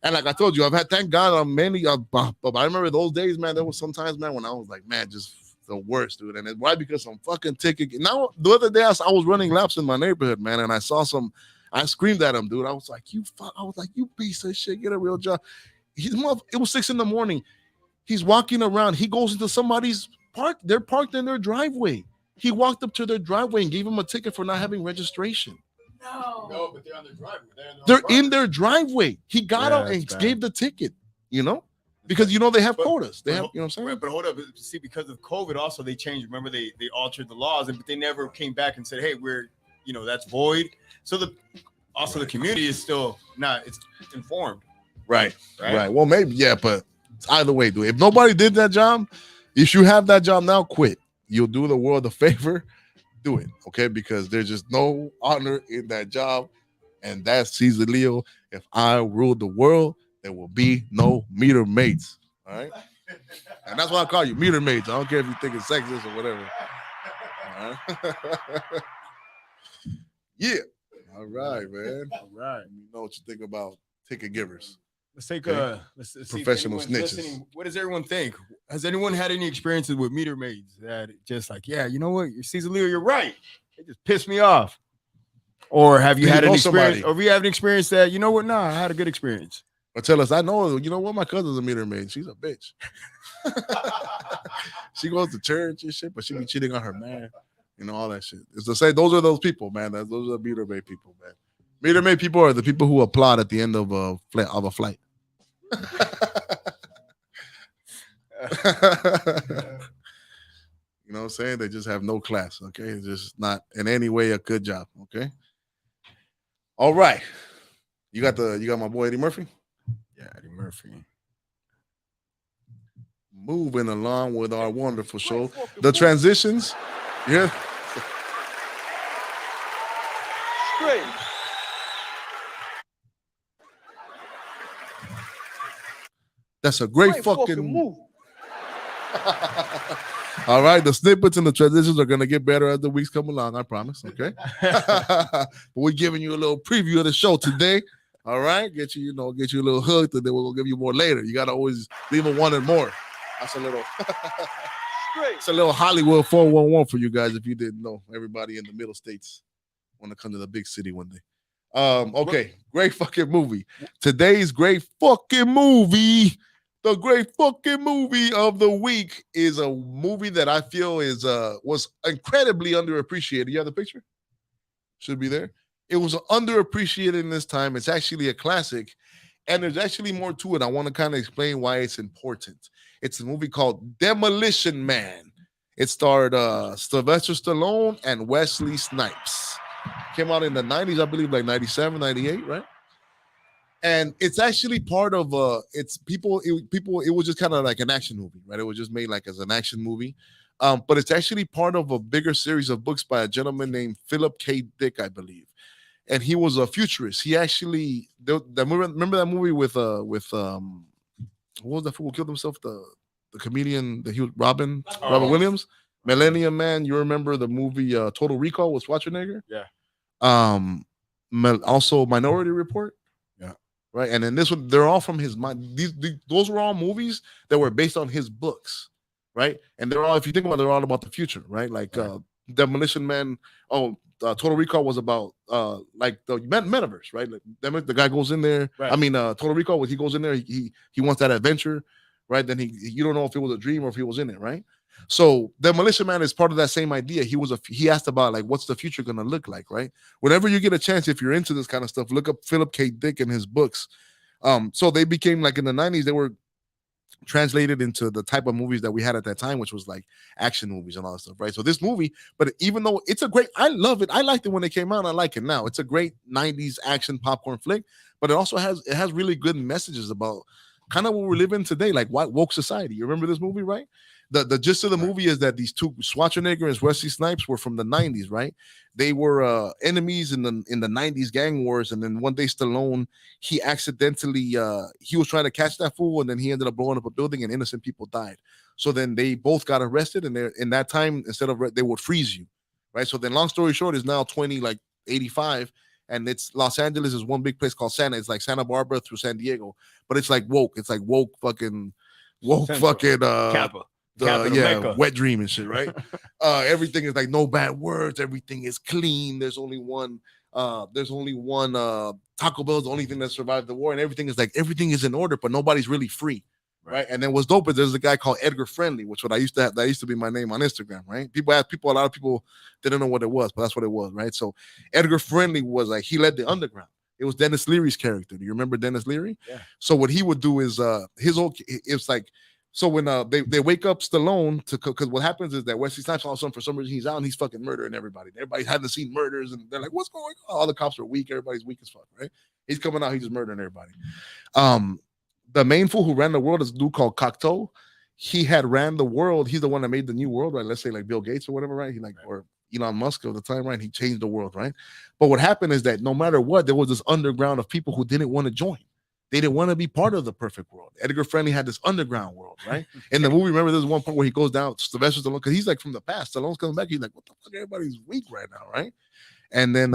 And like I told you, I've had thank God on many. But I remember those days, man. There was sometimes, man, when I was like, man, just the worst, dude. And it's why? Because some fucking ticket. Now, the other day, I was running laps in my neighborhood, man, and I saw I screamed at him, dude. I was like, you piece of shit, get a real job. It was 6 a.m. He's walking around. He goes into somebody's park. They're parked in their driveway. He walked up to their driveway and gave him a ticket for not having registration. No, but they're on their driveway. They're in their driveway. He got out and gave the ticket, you know? Because you know they have quotas. They have, you know what I'm saying? Right, but hold up. See, because of COVID, also they changed. Remember, they altered the laws, but they never came back and said, "Hey, that's void." So the community is still not. It's informed. Right. Well, maybe but either way, dude. If nobody did that job, if you have that job now, quit. You'll do the world a favor. Do it, okay? Because there's just no honor in that job, and that's Czaleo. If I ruled the world, there will be no meter mates. All right. And that's why I call you meter mates. I don't care if you think it's sexist or whatever. All right. Yeah. All right, man. All right. You know what you think about ticket givers. Let's take let's professional snitches. Listening. What does everyone think? Has anyone had any experiences with meter maids that just like, yeah, you know what? You're Czaleo, you're right. It just pissed me off. Or have you Do you had an know experience? somebody? Or have you had an experience that, you know what? Nah, I had a good experience. Or tell us, I know, you know what, my cousin's a meter maid. She's a bitch. She goes to church and shit, but she be cheating on her man. You know, all that shit. It's to say those are those people, man. Those are meter maid people, man. Meter maid people are the people who applaud at the end of a flight. You know what I'm saying? They just have no class, okay? It's just not in any way a good job, okay? All right. You got my boy Eddie Murphy? Yeah, Eddie Murphy. Moving along with our wonderful show. The transitions. Yeah. Straight. That's a great fucking move. All right, the snippets and the transitions are gonna get better as the weeks come along. I promise. Okay, but we're giving you a little preview of the show today. All right, get you a little hooked, and then we're gonna give you more later. You gotta always leave a wanted more. That's a little. It's a little Hollywood 411 for you guys if you didn't know. Everybody in the middle states want to come to the big city one day. Okay, great fucking movie. Today's great fucking movie. The great fucking movie of the week is a movie that I feel was incredibly underappreciated. You have the picture? Should be there. It was underappreciated in this time. It's actually a classic, and there's actually more to it. I want to kind of explain why it's important. It's a movie called Demolition Man. It starred Sylvester Stallone and Wesley Snipes. Came out in the 90s, I believe, like 97, 98, right? And it's actually part of it was just kind of like an action movie, right? It was just made like as an action movie. But it's actually part of a bigger series of books by a gentleman named Philip K. Dick, I believe. And he was a futurist. He actually remember that movie with what was that fool who killed himself? The comedian that he was Robin Williams, Millennium Man. You remember the movie Total Recall with Schwarzenegger? Yeah. Also Minority Report. Right, and then this one, they're all from his mind. Those were all movies that were based on his books, right? And they're all, if you think about it, they're all about the future, right? Like Demolition Man. Total Recall was about like the metaverse, right? Like, the guy goes in there. Right. I mean, Total Recall, he goes in there. He wants that adventure, right? Then you don't know if it was a dream or if he was in it, right? So Demolition Man is part of that same idea. He asked about like what's the future gonna look like, right? Whenever you get a chance, if you're into this kind of stuff, look up Philip K. Dick and his books. So they became like in the 90s, they were translated into the type of movies that we had at that time, which was like action movies and all that stuff, right? So this movie, but even though it's I love it. I liked it when it came out. I like it now. It's a great 90s action popcorn flick, but it also has really good messages about kind of what we're living today, like woke society. You remember this movie, right? The gist of the movie is that these two, Schwarzenegger and Wesley Snipes, were from the 90s, right? They were enemies in the 90s gang wars, and then one day Stallone, he accidentally he was trying to catch that fool, and then he ended up blowing up a building, and innocent people died. So then they both got arrested, and in that time, instead of they would freeze you, right? So then, long story short, is now 85, and it's Los Angeles is one big place called Santa. It's like Santa Barbara through San Diego, but it's like woke. It's like woke fucking Kappa. Mecca. Wet dream and shit, right? Everything is like no bad words. Everything is clean. There's only one Taco Bell is the only thing that survived the war, and everything is in order, but nobody's really free, right? And then what's dope is there's a guy called Edgar Friendly, which what I used to have. That used to be my name on Instagram, right? A lot of people didn't know what it was, but that's what it was, right? So Edgar Friendly was like, he led the underground. It was Dennis Leary's character. Do you remember Dennis Leary? Yeah. So what he would do is it's like. So when they wake up Stallone because what happens is that Wesley Snipes all of a sudden for some reason he's out and he's fucking murdering everybody. Everybody hadn't seen murders and they're like, what's going on? All the cops are weak. Everybody's weak as fuck, right? He's coming out, he's just murdering everybody. The main fool who ran the world is a dude called Cocteau. He had ran the world. He's the one that made the new world, right? Let's say like Bill Gates or whatever, right? Or Elon Musk at the time, right? He changed the world, right? But what happened is that no matter what, there was this underground of people who didn't want to join. They didn't want to be part of the perfect world. Edgar Friendly had this underground world, right? In the movie, remember there's one point where he goes down, Sylvester Stallone, because he's like from the past. Stallone's coming back. He's like, what the fuck? Everybody's weak right now, right? And then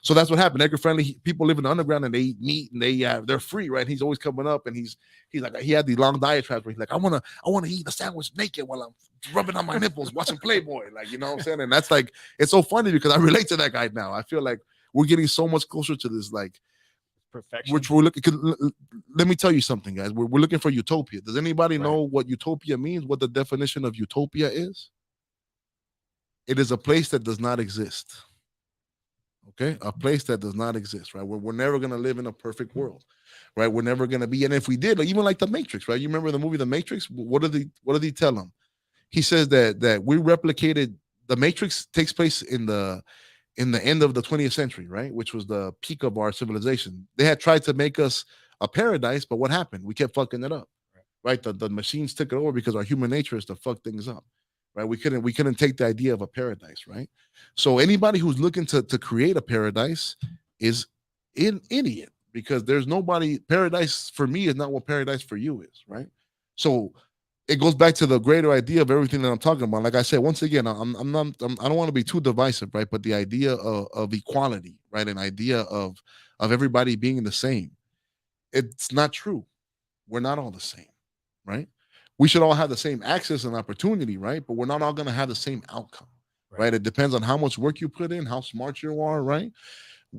So that's what happened. Edgar Friendly, people live in the underground and they eat meat and they're free, right? He's always coming up and he's like, he had these long diatribes where he's like, I wanna eat a sandwich naked while I'm rubbing on my nipples, watching Playboy, like, you know what I'm saying? And that's like, it's so funny because I relate to that guy now. I feel like we're getting so much closer to this, like, Perfection. which we're looking. Let me tell you something, guys. We're looking for utopia. Does anybody know what utopia means? What the definition of utopia is? It is a place that does not exist. Okay, a place that does not exist, right? We're never gonna live in a perfect world, right? We're never gonna be, and if we did, like, even like the Matrix, right? You remember the movie The Matrix? What did he tell them? He says that we replicated the Matrix takes place in the end of the 20th century, right? Which was the peak of our civilization. They had tried to make us a paradise, but what happened? We kept fucking it up, right? The machines took it over because our human nature is to fuck things up, right? We couldn't take the idea of a paradise, right? So anybody who's looking to create a paradise is an idiot, because there's nobody. Paradise for me is not what paradise for you is, right? So it goes back to the greater idea of everything that I'm talking about. Like I said, once again, I don't want to be too divisive, right? But the idea of equality, right? An idea of everybody being the same. It's not true. We're not all the same, right? We should all have the same access and opportunity, right? But we're not all going to have the same outcome, right? It depends on how much work you put in, how smart you are, right?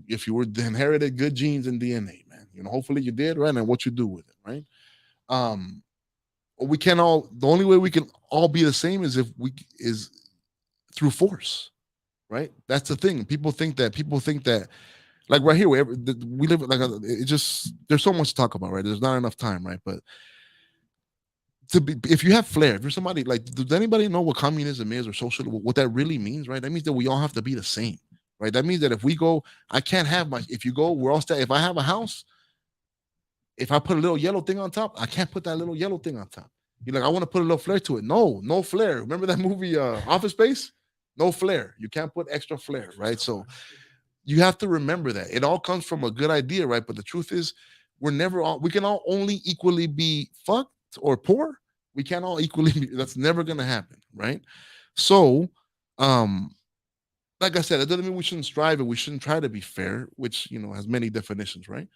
If you were inherited good genes and DNA, man, hopefully you did, right? And what you do with it, right? We can all, the only way we can all be the same is through force, right? That's the thing. People think that like right here, we live like there's so much to talk about, right? There's not enough time, right? But if you have flair, if you're somebody, like, does anybody know what communism is or socialism, what that really means, right? That means that we all have to be the same, right? That means that if we go, I can't have if you go, we're all if I have a house, if I put a little yellow thing on top, I can't put that little yellow thing on top. You're like, I want to put a little flair to it. No flair. Remember that movie, Office Space? No flair. You can't put extra flair, right? So you have to remember that it all comes from a good idea, right? But the truth is, we can all only equally be fucked or poor. We can't all equally be, that's never going to happen, right? So, like I said, it doesn't mean we shouldn't strive and we shouldn't try to be fair, which, has many definitions, right?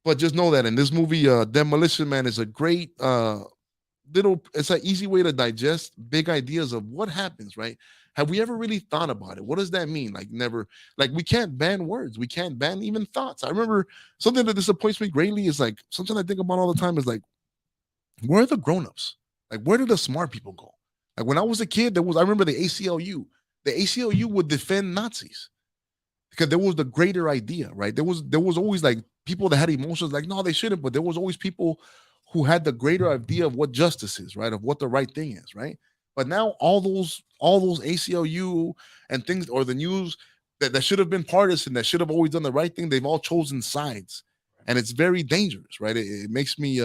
But just know that in this movie, Demolition Man is a great it's an easy way to digest big ideas of what happens, right? Have we ever really thought about it? What does that mean? Like, never, like, we can't ban words. We can't ban even thoughts. I remember something that disappoints me greatly is, like, something I think about all the time is, like, where are the grown-ups? Like, where do the smart people go? Like, when I was a kid, I remember the ACLU. The ACLU would defend Nazis because there was the greater idea, right? There was always, like, people that had emotions, like, no, they shouldn't, but there was always people who had the greater idea of what justice is, right? Of what the right thing is, right? But now all those ACLU and things, or the news that should have been partisan, that should have always done the right thing, they've all chosen sides. And it's very dangerous, right? It makes me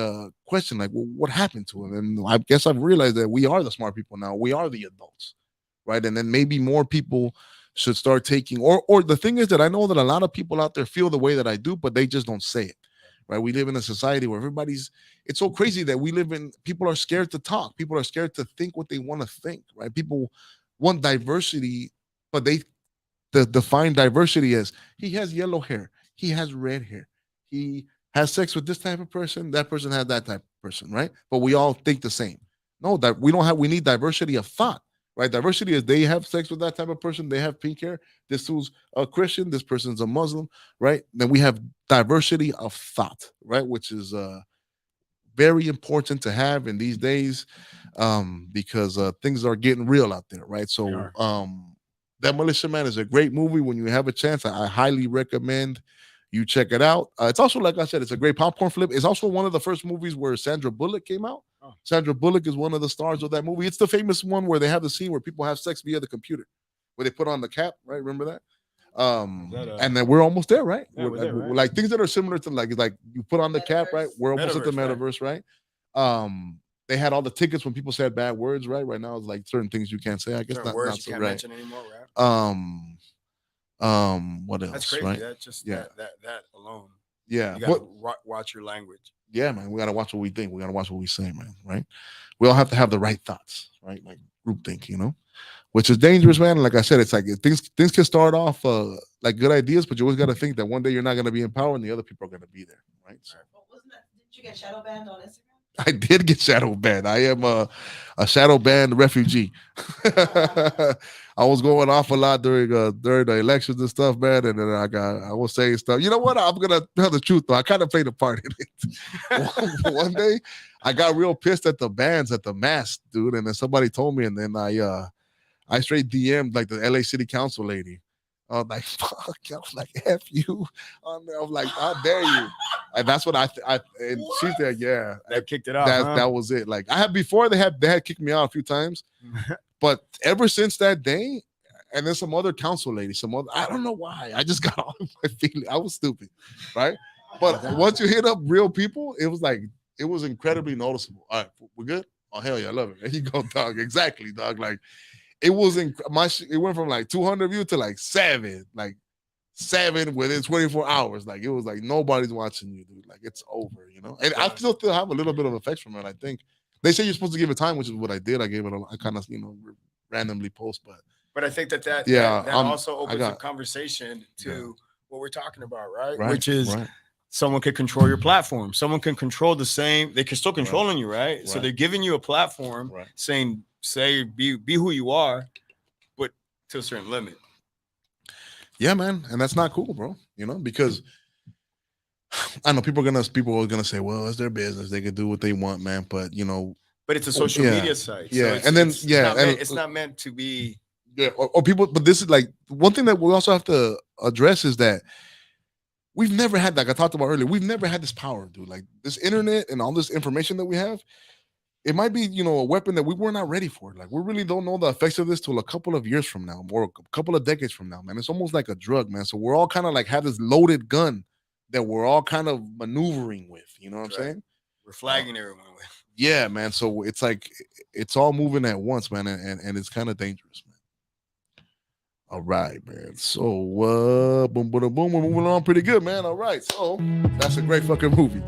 question, like, well, what happened to him? And I guess I've realized that we are the smart people now. We are the adults, right? And then maybe more people should start taking, or the thing is that I know that a lot of people out there feel the way that I do, but they just don't say it, right? We live in a society where it's so crazy that people are scared to talk. People are scared to think what they want to think, right? People want diversity, but they define diversity as he has yellow hair, he has red hair, he has sex with this type of person, that person has that type of person, right? But we all think the same. No, that we need diversity of thought, right? Diversity is they have sex with that type of person, they have pink hair, this who's a Christian, this person's a Muslim, right? Then we have diversity of thought, right? Which is very important to have in these days, because things are getting real out there, right? So Demolition Man is a great movie. When you have a chance, I highly recommend you check it out. It's also, like I said, it's a great popcorn flip. It's also one of the first movies where Sandra Bullock came out. Sandra Bullock is one of the stars of that movie. It's the famous one where they have the scene where people have sex via the computer, where they put on the cap, right? Remember that? And then we're almost there, right? Yeah, We're like things that are similar to, like you put on the cap, right? We're almost at the metaverse, right? They had all the tickets when people said bad words, right? Right now it's like certain things you can't say. I guess not words so you can't right. mention anymore, right? What else? That's crazy. Right? That's just Yeah. that alone. Yeah, You gotta watch your language. yeah, man. We gotta watch what we think. We gotta watch what we say, man. Right? We all have to have the right thoughts, right? Like group think, which is dangerous, man. Like I said, it's like things can start off like good ideas, but you always got to think that one day you're not going to be in power and the other people are going to be there, right? So Well, wasn't that? Did you get shadow banned on Instagram? I did get shadow banned. I am a shadow banned refugee. I was going off a lot during the elections and stuff, man, and then I was saying stuff. You know what? I'm gonna tell the truth though. I kind of played a part in it. One day, I got real pissed at the bands at the mass, dude, and then somebody told me, and then I straight DM'd like the LA City Council lady. I was like, fuck, I was like, F you. I was like, how dare you? And that's what I and she said, yeah. That kicked it off. That was it. Like I had before they had kicked me out a few times, but ever since that day, and then some other council lady, I don't know why. I just got all my feeling. I was stupid, right? But once you hit up real people, it was incredibly noticeable. All right, we're good. Oh hell yeah, I love it. There you go, dog. Exactly, dog. Like it was it went from like 200 views to like 7 within 24 hours. Like it was like nobody's watching you, dude. Like it's over, you know. And I still have a little bit of effects from it. I think they say you're supposed to give it time, which is what I did. I gave it. I kind of randomly post, but I think that also opens up conversation to what we're talking about, right? Which is someone could control your platform. Someone can control they can still controlling you, right? So they're giving you a platform saying, be who you are, but to a certain limit. Yeah, man, and that's not cool, bro. You know, because I know people are gonna say, well, it's their business; they can do what they want, man. But you know, but it's a social media site, yeah, so it's not meant to be, or people. But this is like one thing that we also have to address is that we've never had, like I talked about earlier, we've never had this power, dude. Like this internet and all this information that we have. It might be, you know, a weapon that we were not ready for. Like we really don't know the effects of this till a couple of years from now, or a couple of decades from now, man. It's almost like a drug, man. So we're all kind of like have this loaded gun that we're all kind of maneuvering with. You know what I'm saying? We're flagging everyone with. Yeah, man. So it's like it's all moving at once, man, and it's kind of dangerous, man. All right, man. So boom, boom, boom. We're moving along pretty good, man. All right. So that's a great fucking movie,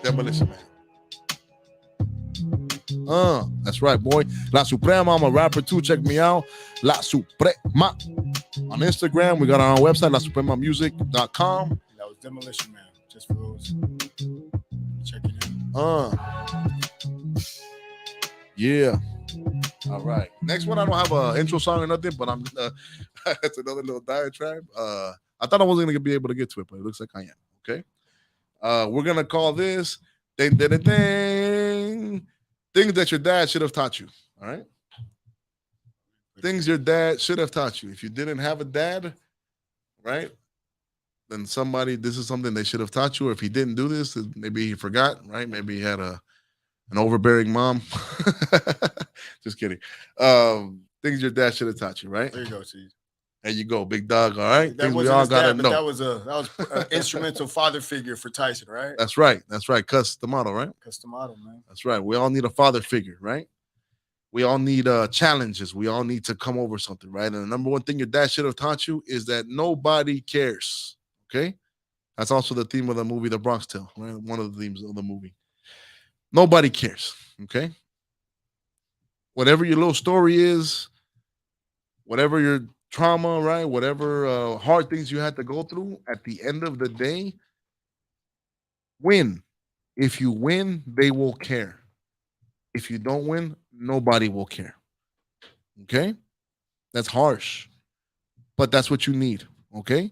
Demolition Man. That's right, boy. La Suprema. I'm a rapper too. Check me out. La Suprema on Instagram. We got our own website, lasupremamusic.com. That was Demolition Man. Just for those checking in. Yeah. All right. Next one, I don't have an intro song or nothing, but I'm it's another little diatribe. I thought I wasn't gonna be able to get to it, but it looks like I am. Okay. We're gonna call this ding, ding, ding, ding. Things that your dad should have taught you. All right. Things your dad should have taught you. If you didn't have a dad, right, then this is something they should have taught you. Or if he didn't do this, maybe he forgot, right? Maybe he had an overbearing mom. Just kidding. Things your dad should have taught you, right? There you go, Steve. There you go, big dog. All right. That we all gotta know. That was an instrumental father figure for Tyson, right? That's right. That's right. Cuss the model, right? Cuss the model, man. That's right. We all need a father figure, right? We all need challenges. We all need to come over something, right? And the number one thing your dad should have taught you is that nobody cares. Okay. That's also the theme of the movie, The Bronx Tale, right? One of the themes of the movie. Nobody cares. Okay. Whatever your little story is, whatever your trauma, right? Whatever hard things you had to go through, at the end of the day, win. If you win, they will care. If you don't win, nobody will care. Okay? That's harsh, but that's what you need. Okay?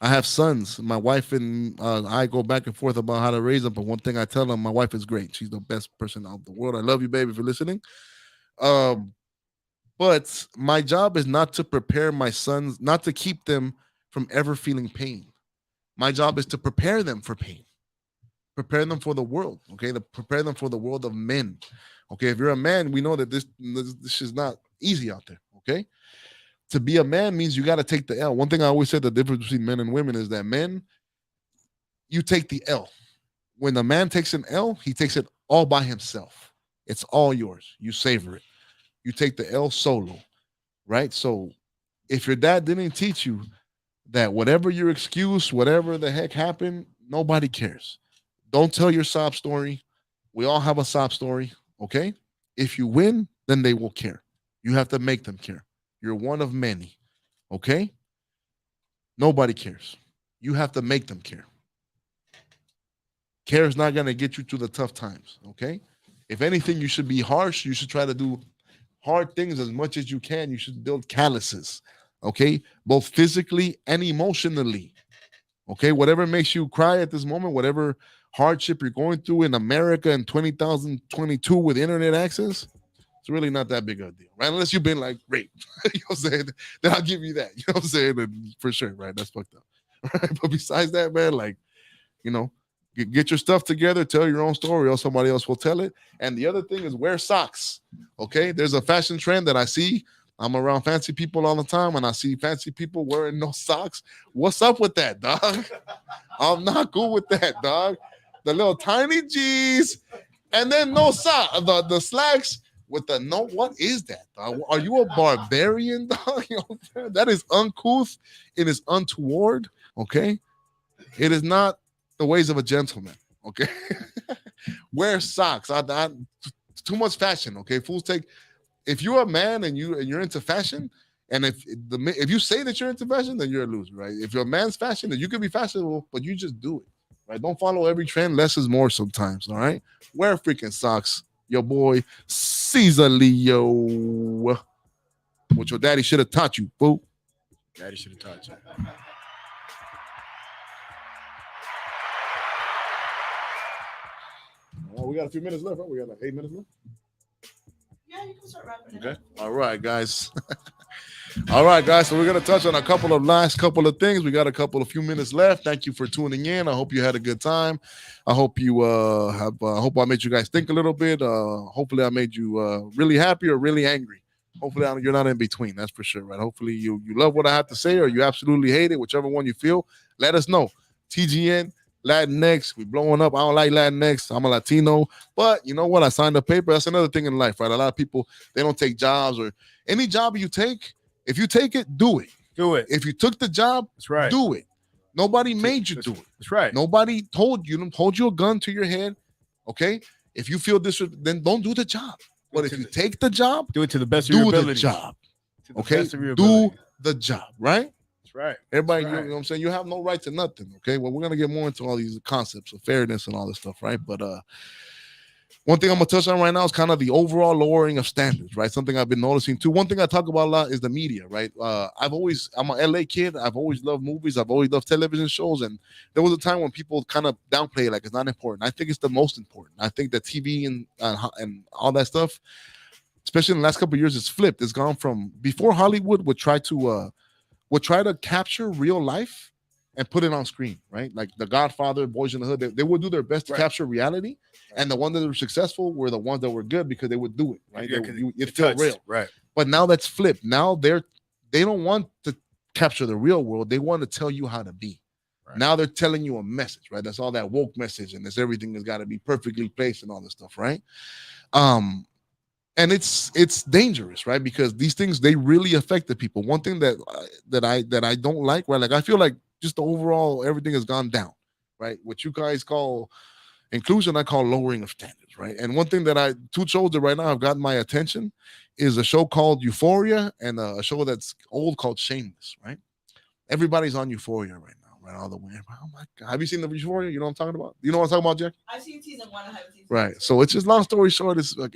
I have sons. My wife and I go back and forth about how to raise them, but one thing I tell them, my wife is great. She's the best person out of the world. I love you, baby, for listening. But my job is not to prepare my sons, not to keep them from ever feeling pain. My job is to prepare them for pain, prepare them for the world, okay? To prepare them for the world of men, okay? If you're a man, we know that this is not easy out there, okay? To be a man means you got to take the L. One thing I always said, the difference between men and women is that men, you take the L. When the man takes an L, he takes it all by himself. It's all yours. You savor it. You take the L solo, right? So if your dad didn't teach you that whatever your excuse, whatever the heck happened, nobody cares. Don't tell your sob story. We all have a sob story, okay? If you win, then they will care. You have to make them care. You're one of many. Okay? Nobody cares. You have to make them care. Care is not going to get you through the tough times. Okay? If anything, you should be harsh. You should try to do hard things as much as you can. You should build calluses. Okay? Both physically and emotionally. Okay? Whatever makes you cry at this moment, whatever hardship you're going through in America in 2022 with internet access, it's really not that big of a deal, right? Unless you've been like raped, you know what I'm saying? Then I'll give you that, you know what I'm saying? And for sure, right? That's fucked up, right? But besides that, man, like, you know, get your stuff together, tell your own story, or somebody else will tell it. And the other thing is wear socks, okay? There's a fashion trend that I see. I'm around fancy people all the time, and I see fancy people wearing no socks. What's up with that, dog? I'm not cool with that, dog. The little tiny G's, and then no sock. The slacks with the no. What is that, dog? Are you a barbarian, dog? You know, that is uncouth. It is untoward. Okay, it is not the ways of a gentleman. Okay, wear socks. Too much fashion. Okay, fools take. If you're a man and you're into fashion, and if you say that you're into fashion, then you're a loser, right? If you're a man's fashion, then you can be fashionable, but you just do it. Right? Don't follow every trend. Less is more sometimes. All right. Wear freaking socks. Your boy Caesar Leo. What your daddy should have taught you, fool. Daddy should have taught you. Oh, we got a few minutes left, right? We got like 8 minutes left. Yeah, you can start wrapping it Okay. up. All right, guys. All right, guys. So we're gonna touch on a couple of things. We got a few minutes left. Thank you for tuning in. I hope you had a good time. I hope you hope I made you guys think a little bit. Hopefully I made you really happy or really angry. Hopefully you're not in between. That's for sure, right? Hopefully you love what I have to say or you absolutely hate it. Whichever one you feel, let us know. TGN Latinx, we blowing up. I don't like Latinx. I'm a Latino, but you know what? I signed a paper. That's another thing in life, right? A lot of people, they don't take jobs, or any job you take. If you take it, do it. Do it. If you took the job, That's right. do it. Nobody made you do it. That's right. Nobody told you. Hold you a gun to your head. Okay. If you feel this, then don't do the job. But if you take the job, do it to the best of your do the ability. job. To the Okay. best of your Do ability. the job. Right. That's right. Everybody, That's right. you know what I'm saying? You have no right to nothing. Okay. Well, we're gonna get more into all these concepts of fairness and all this stuff, right? But one thing I'm gonna touch on right now is kind of the overall lowering of standards, right? Something I've been noticing too. One thing I talk about a lot is the media, right? I'm an LA kid. I've always loved movies. I've always loved television shows, and there was a time when people kind of downplay it, like it's not important. I think it's the most important. I think that TV and all that stuff, especially in the last couple of years, it's flipped. It's gone from before Hollywood would try to capture real life and put it on screen, right? Like The Godfather, Boys in the Hood, they would do their best to capture reality. And the ones that were successful were the ones that were good because they would do it, right? Yeah, It felt real. Right. But now that's flipped. Now they don't want to capture the real world. They want to tell you how to be. Right. Now they're telling you a message, right? That's all that woke message, and that's everything has got to be perfectly placed and all this stuff, right? And it's dangerous, right? Because these things, they really affect the people. One thing that I don't like, right? Like I feel like just the overall everything has gone down, right? What you guys call inclusion, I call lowering of standards, right? And one thing that two shows that right now have gotten my attention is a show called Euphoria and a show that's old called Shameless, right? Everybody's on Euphoria right now, right? All the way. Oh my God. Have you seen the Euphoria? You know what I'm talking about? You know what I'm talking about, Jack? I've seen season 1. I haven't seen season Right. 2. So it's just long story short, it's like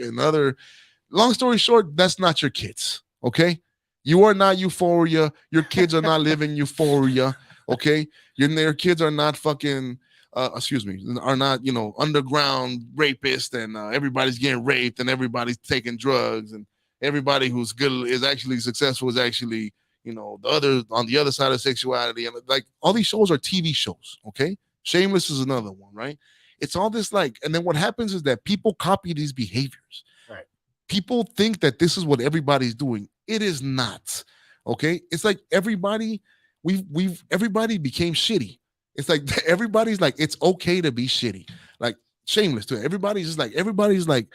long story short, that's not your kids. Okay. You are not Euphoria. Your kids are not living Euphoria. Okay. Your kids are not fucking, are not, underground rapists and everybody's getting raped and everybody's taking drugs and everybody who's good is actually successful is actually, on the other side of sexuality. And like all these shows are TV shows. Okay. Shameless is another one, right? It's all this and then what happens is that people copy these behaviors. Right. People think that this is what everybody's doing. It is not. Okay. It's like everybody became shitty. It's like everybody's like, it's okay to be shitty. Like Shameless too. Everybody's like,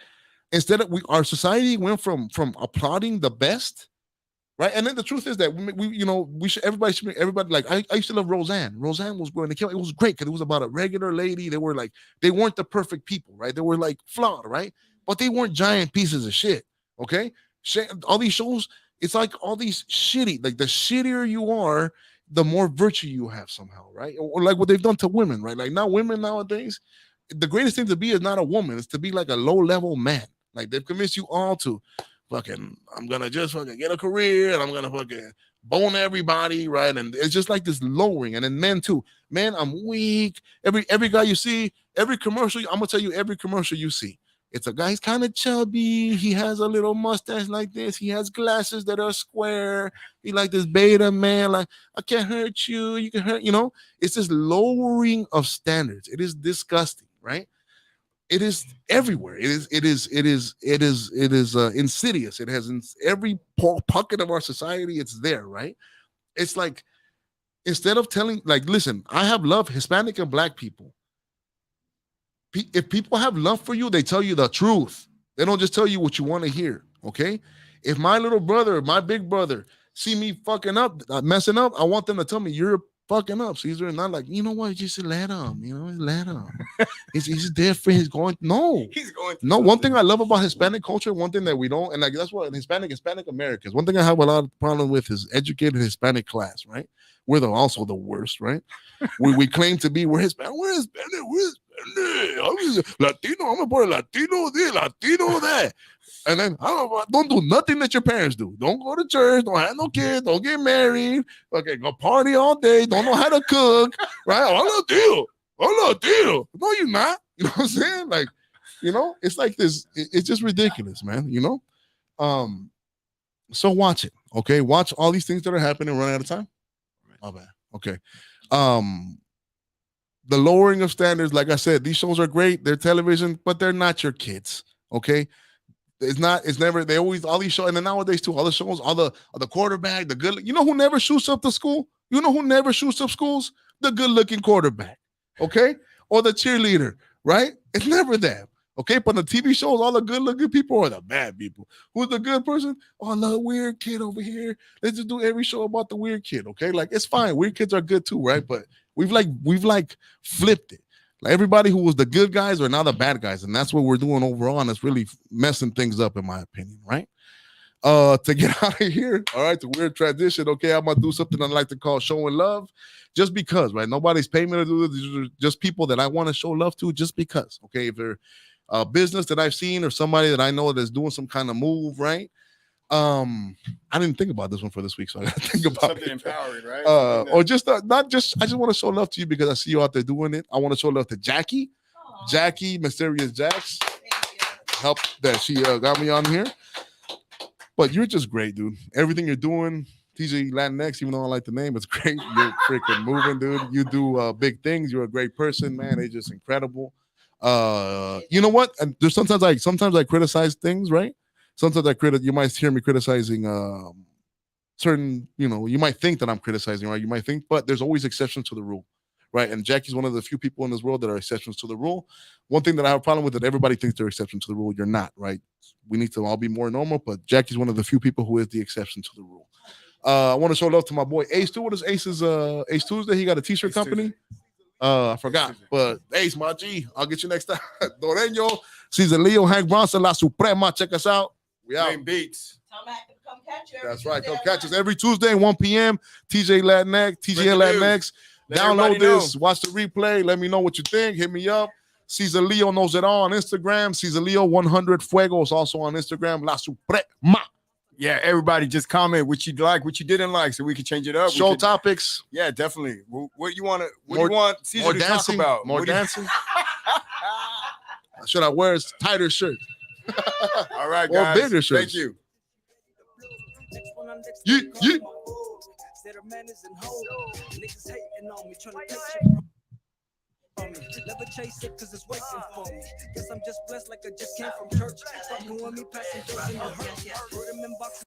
instead of our society went from applauding the best, right? And then the truth is that everybody like I used to love Roseanne. Roseanne was when it was great because it was about a regular lady. They weren't the perfect people, right? They were like flawed, right? But they weren't giant pieces of shit. Okay. All these shows, It's like all these shitty, like the shittier you are, the more virtue you have somehow, right? Or like what they've done to women, right? Like now women nowadays, the greatest thing to be is not a woman, it's to be like a low-level man. Like they've convinced you all to fucking, I'm gonna just fucking get a career and I'm gonna fucking bone everybody, right? And it's just like this lowering. And then men too. Man, I'm weak. Every guy you see, every commercial, I'm gonna tell you, every commercial you see, it's a guy, he's kind of chubby. He has a little mustache like this. He has glasses that are square. He like this beta man, like, I can't hurt you. You can hurt, It's this lowering of standards. It is disgusting, right? It is everywhere. It is insidious. It has in every pocket of our society. It's there, right? It's like, instead of telling, like, listen, I have love Hispanic and Black people. If people have love for you, they tell you the truth. They don't just tell you what you want to hear. Okay. If my little brother, my big brother, see me fucking up, messing up, I want them to tell me you're fucking up, Caesar. And not like, you know what, just let him, let him. He's different. He's going. No. One thing I love about Hispanic culture, one thing that we don't, and like that's what Hispanic Americans. One thing I have a lot of problem with is educated Hispanic class, right? We're also the worst, right? we claim to be, we're Hispanic. I'm Latino. I'm a Latino this, Latino that. And then don't do nothing that your parents do. Don't go to church. Don't have no kids. Don't get married. Okay, go party all day. Don't know how to cook. Right? I'm Latino. No, you're not. You know what I'm saying? Like, it's like this. It's just ridiculous, man. So watch it. Okay, watch all these things that are happening. Run out of time. Oh man. Okay. The lowering of standards, like I said, these shows are great. They're television, but they're not your kids. Okay. It's never, they always, all these shows, and then nowadays too, all the shows, all the quarterback, the good, who never shoots up the school? You know who never shoots up schools? The good looking quarterback. Okay. Or the cheerleader, right? It's never them. Okay. But the TV shows, all the good looking people are the bad people. Who's the good person? Oh, the weird kid over here. Let's just do every show about the weird kid. Okay. Like, it's fine. Weird kids are good too, right? But we've flipped it. Like, everybody who was the good guys are now the bad guys. And that's what we're doing overall. And it's really messing things up, in my opinion, right? To get out of here, all right, the weird transition. Okay, I'm gonna do something I like to call showing love, just because, right? Nobody's paying me to do this. These are just people that I want to show love to, just because. Okay, if they're a business that I've seen or somebody that I know that's doing some kind of move, right? I didn't think about this one for this week, so I gotta think about something empowering, right? Or just not just. I just want to show love to you because I see you out there doing it. I want to show love to Jackie. Aww. Jackie, Mysterious Jax, help that she got me on here. But you're just great, dude. Everything you're doing, TJ Latinx, even though I don't like the name, it's great. You're freaking moving, dude. You do big things. You're a great person, man. It's just incredible. You know what? And there's sometimes I criticize things, right? Sometimes you might hear me criticizing certain, you might think that I'm criticizing, right? You might think, but there's always exceptions to the rule, right? And Jackie's one of the few people in this world that are exceptions to the rule. One thing that I have a problem with that everybody thinks they're exception to the rule. You're not, right? We need to all be more normal, but Jackie's one of the few people who is the exception to the rule. I want to show love to my boy Ace too. What is Ace's Ace Tuesday? He got a t-shirt company. I forgot, but Ace, my G, I'll get you next time. Doreño, Czaleo, Hank Bronson, La Suprema. Check us out. We out. Beats. Come catch you. That's right. Come catch us every Tuesday at 1 p.m. TJ Latinx, TJ Latinx. Download this. Watch the replay. Let me know what you think. Hit me up. Czaleo Knows It All on Instagram. Czaleo 100 Fuego is also on Instagram. La Suprema. Yeah, everybody just comment what you like, what you didn't like, so we can change it up. Show topics. Yeah, definitely. What you want to? What do you want Caesar to dancing, talk about? More dancing. Should I wear a tighter shirt? All right, guys. Or bigger shirts. Thank you. Yeah. Never chase it cause it's waiting for me. Guess I'm just blessed like I just came from church. Fucking with me, passing through in the hurt. Put him in boxes.